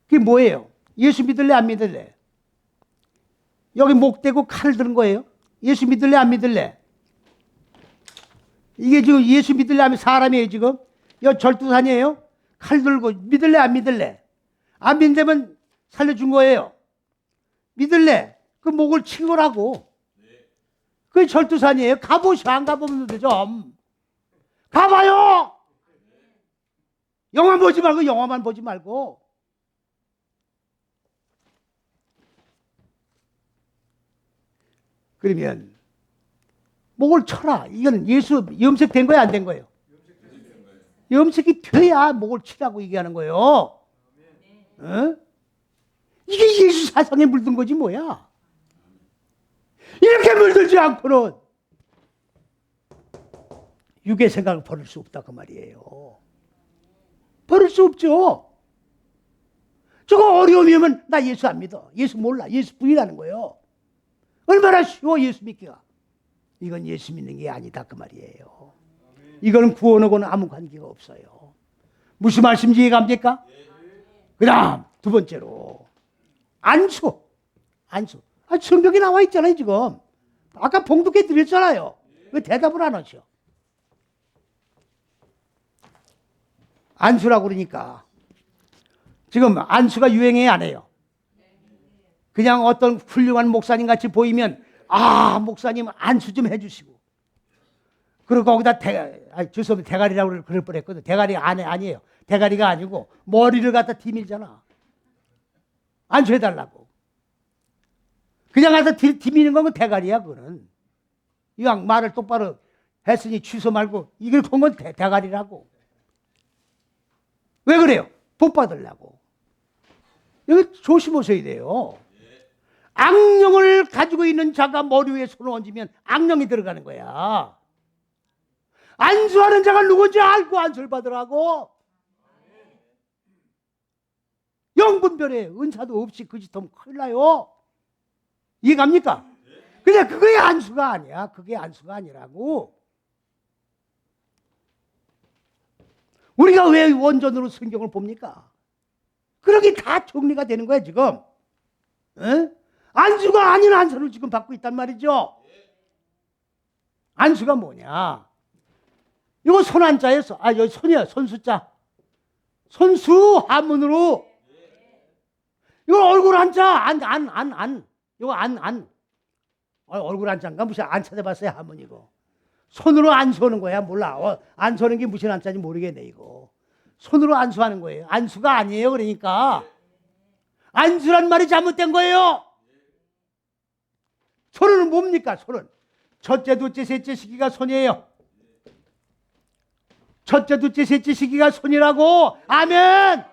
그게 뭐예요? 예수 믿을래 안 믿을래? 여기 목 대고 칼을 드는 거예요. 예수 믿을래 안 믿을래? 이게 지금 예수 믿을래 하면 사람이에요 지금. 여 절두산이에요. 칼 들고 믿을래 안 믿을래? 안 믿으면 살려준 거예요. 믿을래? 그 목을 친 거라고. 그게 절두산이에요. 가보셔. 안 가보면 좀 가봐요. 영화 보지 말고 영화만 보지 말고. 그러면 목을 쳐라. 이건 예수 염색된 거야 안 된 거예요? 염색이 돼야 목을 치라고 얘기하는 거예요. 어? 이게 예수 사상에 물든 거지 뭐야. 이렇게 물들지 않고는 육의 생각을 버릴 수 없다 그 말이에요. 버릴 수 없죠. 저거 어려우면 나 예수 안 믿어. 예수 몰라. 예수 부인하는 거예요. 얼마나 쉬워 예수 믿기가. 이건 예수 믿는 게 아니다 그 말이에요. 이거는 구원하고는 아무 관계가 없어요. 무슨 말씀인지 이해갑니까? 그 다음 두 번째로 안수. 성경에 나와 있잖아요 지금. 아까 봉독해 드렸잖아요. 왜 대답을 안 하셔? 안수라고 그러니까 지금 안수가 유행해 안 해요? 그냥 어떤 훌륭한 목사님 같이 보이면 목사님 안수 좀 해주시고 그리고 거기다 죄송합니다. 대가리라고 그럴 뻔했거든. 대가리가 아니에요. 대가리가 아니고 머리를 갖다 디밀잖아. 안수해달라고. 그냥 갖다 디미는 건 대가리야. 그거는 이왕 말을 똑바로 했으니 취소 말고 이걸 건 건 대가리라고. 왜 그래요? 복 받으려고. 이거 조심하셔야 돼요. 악령을 가지고 있는 자가 머리 위에 손을 얹으면 악령이 들어가는 거야. 안수하는 자가 누군지 알고 안수를 받으라고. 영분별에 은사도 없이 그 짓 하면 큰일 나요. 이해갑니까? 근데 그게 안수가 아니야. 그게 안수가 아니라고. 우리가 왜 원전으로 성경을 봅니까? 그러게 다 정리가 되는 거야 지금. 에? 안수가 아닌 안수를 지금 받고 있단 말이죠. 안수가 뭐냐? 이거 손한자에서 여기 손이야. 손수자. 손수 한문으로. 이거 얼굴 한자 이거 안. 얼굴 한자인가 무슨 안 찾아봤어요 한문 이거. 손으로 안수하는 거야. 몰라. 안수하는 게 무슨 한자인지 모르겠네 이거. 손으로 안수하는 거예요. 안수가 아니에요. 그러니까 안수란 말이 잘못된 거예요. 손은 뭡니까? 손은 첫째, 둘째, 셋째 시기가 손이에요. 첫째, 둘째, 셋째 시기가 손이라고. 아멘.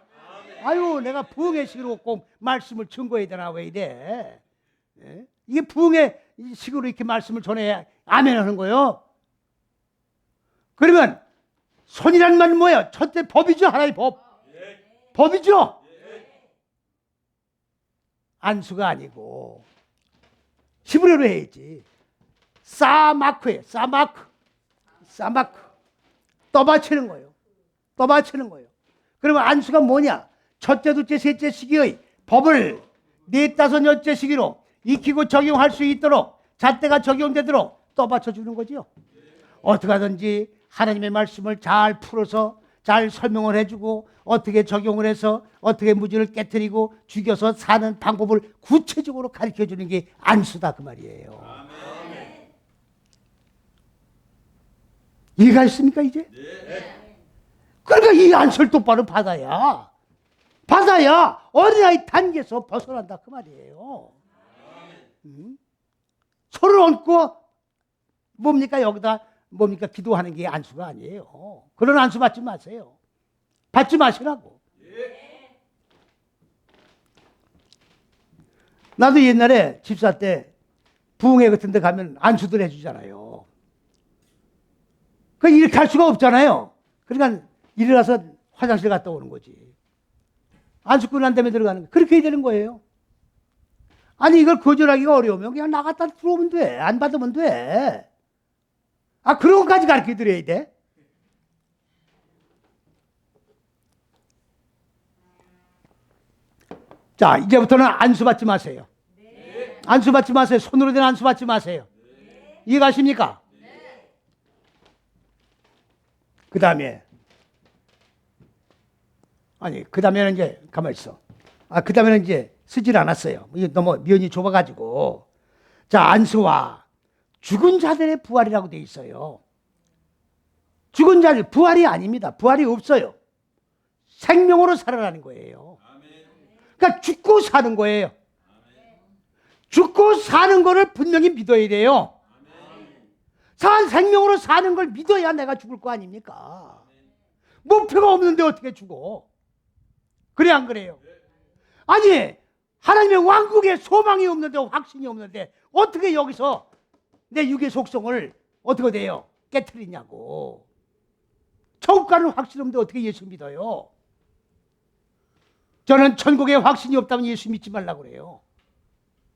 아유, 내가 부흥의 식으로 꼭 말씀을 증거해야 되나 왜 이래? 예? 이게 부흥의 식으로 이렇게 말씀을 전해야 아멘 하는 거예요. 그러면 손이란 말은 뭐예요? 첫째 법이죠. 하나의 법. 법이죠. 안수가 아니고 히브리어로 해야지. 사마크예요. 사마크. 떠받치는 거예요. 그러면 안수가 뭐냐? 첫째, 둘째, 셋째 시기의 법을 넷, 다섯, 여째 시기로 익히고 적용할 수 있도록 잣대가 적용되도록 떠받쳐 주는 거죠. 어떻게 하든지 하나님의 말씀을 잘 풀어서 잘 설명을 해주고 어떻게 적용을 해서 어떻게 무지를 깨트리고 죽여서 사는 방법을 구체적으로 가르쳐 주는 게 안수다 그 말이에요. 아멘. 이해가 있습니까 이제? 네. 그러니까 이 안수를 똑바로 받아야 어린아이 단계에서 벗어난다 그 말이에요. 손을 얹고 여기다 기도하는 게 안수가 아니에요. 그런 안수 받지 마세요. 받지 마시라고. 나도 옛날에 집사 때 부흥회 같은 데 가면 안수들 해주잖아요. 이렇게 할 수가 없잖아요. 그러니까 일어나서 화장실 갔다 오는 거지. 안수 끝난 다음에 들어가는 거. 그렇게 해야 되는 거예요. 아니 이걸 거절하기가 어려우면 그냥 나갔다 들어오면 돼. 안 받으면 돼. 그런 것까지 가르쳐 드려야 돼. 자, 이제부터는 안수 받지 마세요. 네. 안수 받지 마세요. 손으로 된 안수 받지 마세요. 네. 이해가십니까? 네. 그 다음에는 이제 가만히 있어. 그 다음에는 이제 쓰질 않았어요. 너무 면이 좁아가지고. 자, 안수와 죽은 자들의 부활이라고 돼 있어요. 죽은 자들 부활이 아닙니다. 부활이 없어요. 생명으로 살아나는 거예요. 그러니까 죽고 사는 거예요. 죽고 사는 거를 분명히 믿어야 돼요. 생명으로 사는 걸 믿어야 내가 죽을 거 아닙니까? 목표가 없는데 어떻게 죽어? 그래 안 그래요? 아니 하나님의 왕국에 소망이 없는데 확신이 없는데 어떻게 여기서 내 육의 속성을 어떻게 돼요? 깨트리냐고. 천국 가는 확신 없는데 어떻게 예수 믿어요? 저는 천국에 확신이 없다면 예수 믿지 말라고 그래요.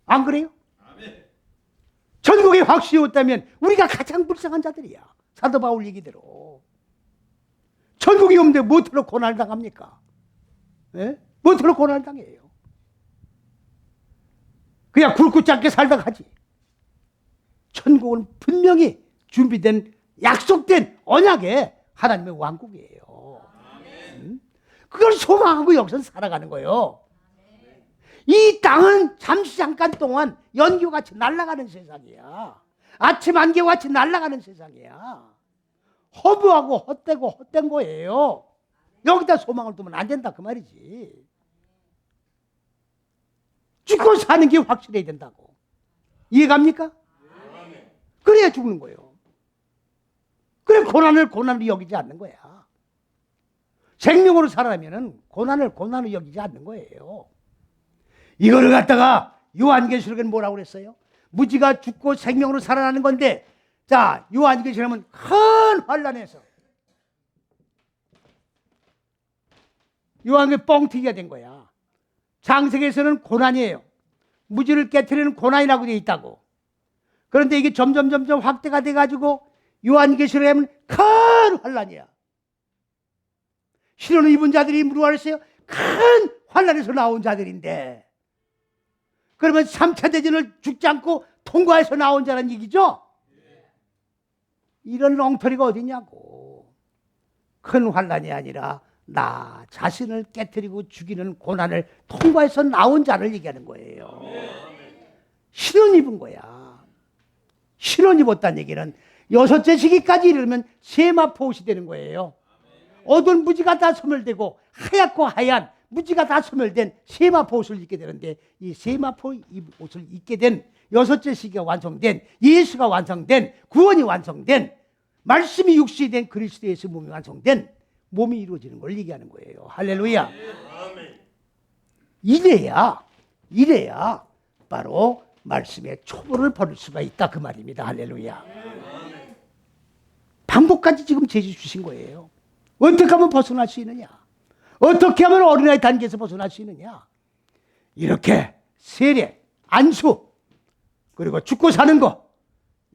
안 그래요? 아멘. 천국에 확신이 없다면 우리가 가장 불쌍한 자들이야. 사도 바울 얘기대로. 천국이 없는데 무엇으로 고난을 당합니까? 예? 무엇으로 고난을 당해요? 그냥 굵고 짧게 살다 가지. 천국은 분명히 준비된 약속된 언약의 하나님의 왕국이에요. 그걸 소망하고 여기서 살아가는 거예요. 이 땅은 잠시 잠깐 동안 연기같이 날아가는 세상이야. 아침 안개같이 날아가는 세상이야. 허무하고 헛되고 헛된 거예요. 여기다 소망을 두면 안 된다 그 말이지. 죽고 사는 게 확실해야 된다고. 이해갑니까? 그래야 죽는 거예요. 그래 고난을 여기지 않는 거야. 생명으로 살아가면은 고난을 여기지 않는 거예요. 이거를 갖다가 요한계시록에는 뭐라고 그랬어요? 무지가 죽고 생명으로 살아나는 건데, 자, 요한계시록은 큰 환란에서 요한계 뻥튀기가 된 거야. 창세기에서는 고난이에요. 무지를 깨트리는 고난이라고 되어 있다고. 그런데 이게 점점 확대가 돼가지고 요한계시록에 하면 큰 환란이야. 실현을 입은 자들이 뭐라고 했어요? 큰 환란에서 나온 자들인데, 그러면 3차 대전을 죽지 않고 통과해서 나온 자라는 얘기죠? 이런 엉터리가 어디냐고. 큰 환란이 아니라 나 자신을 깨트리고 죽이는 고난을 통과해서 나온 자를 얘기하는 거예요. 실현 입은 거야. 실현 입었다는 얘기는 6째 시기까지 이르면 세마포옷이 되는 거예요. 어두운 무지가 다 소멸되고 하얗고 하얀 무지가 다 소멸된 세마포 옷을 입게 되는데, 이 세마포 옷을 입게 된 6째 시기가 완성된, 예수가 완성된, 구원이 완성된, 말씀이 육신이 된 그리스도 예수 몸이 완성된 몸이 이루어지는 걸 얘기하는 거예요. 할렐루야. 이래야 바로 말씀의 초보를 벌일 수가 있다 그 말입니다. 할렐루야. 방법까지 지금 제시 주신 거예요. 어떻게 하면 벗어날 수 있느냐? 어떻게 하면 어린아이 단계에서 벗어날 수 있느냐? 이렇게 세례, 안수, 그리고 죽고 사는 거,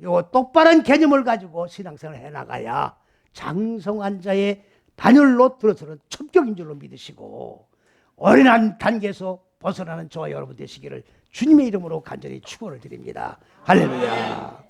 요 똑바른 개념을 가지고 신앙생활을 해나가야 장성한 자의 반열로 들어서는 첩격인 줄로 믿으시고 어린한 단계에서 벗어나는 저와 여러분 되시기를 주님의 이름으로 간절히 축원을 드립니다. 할렐루야.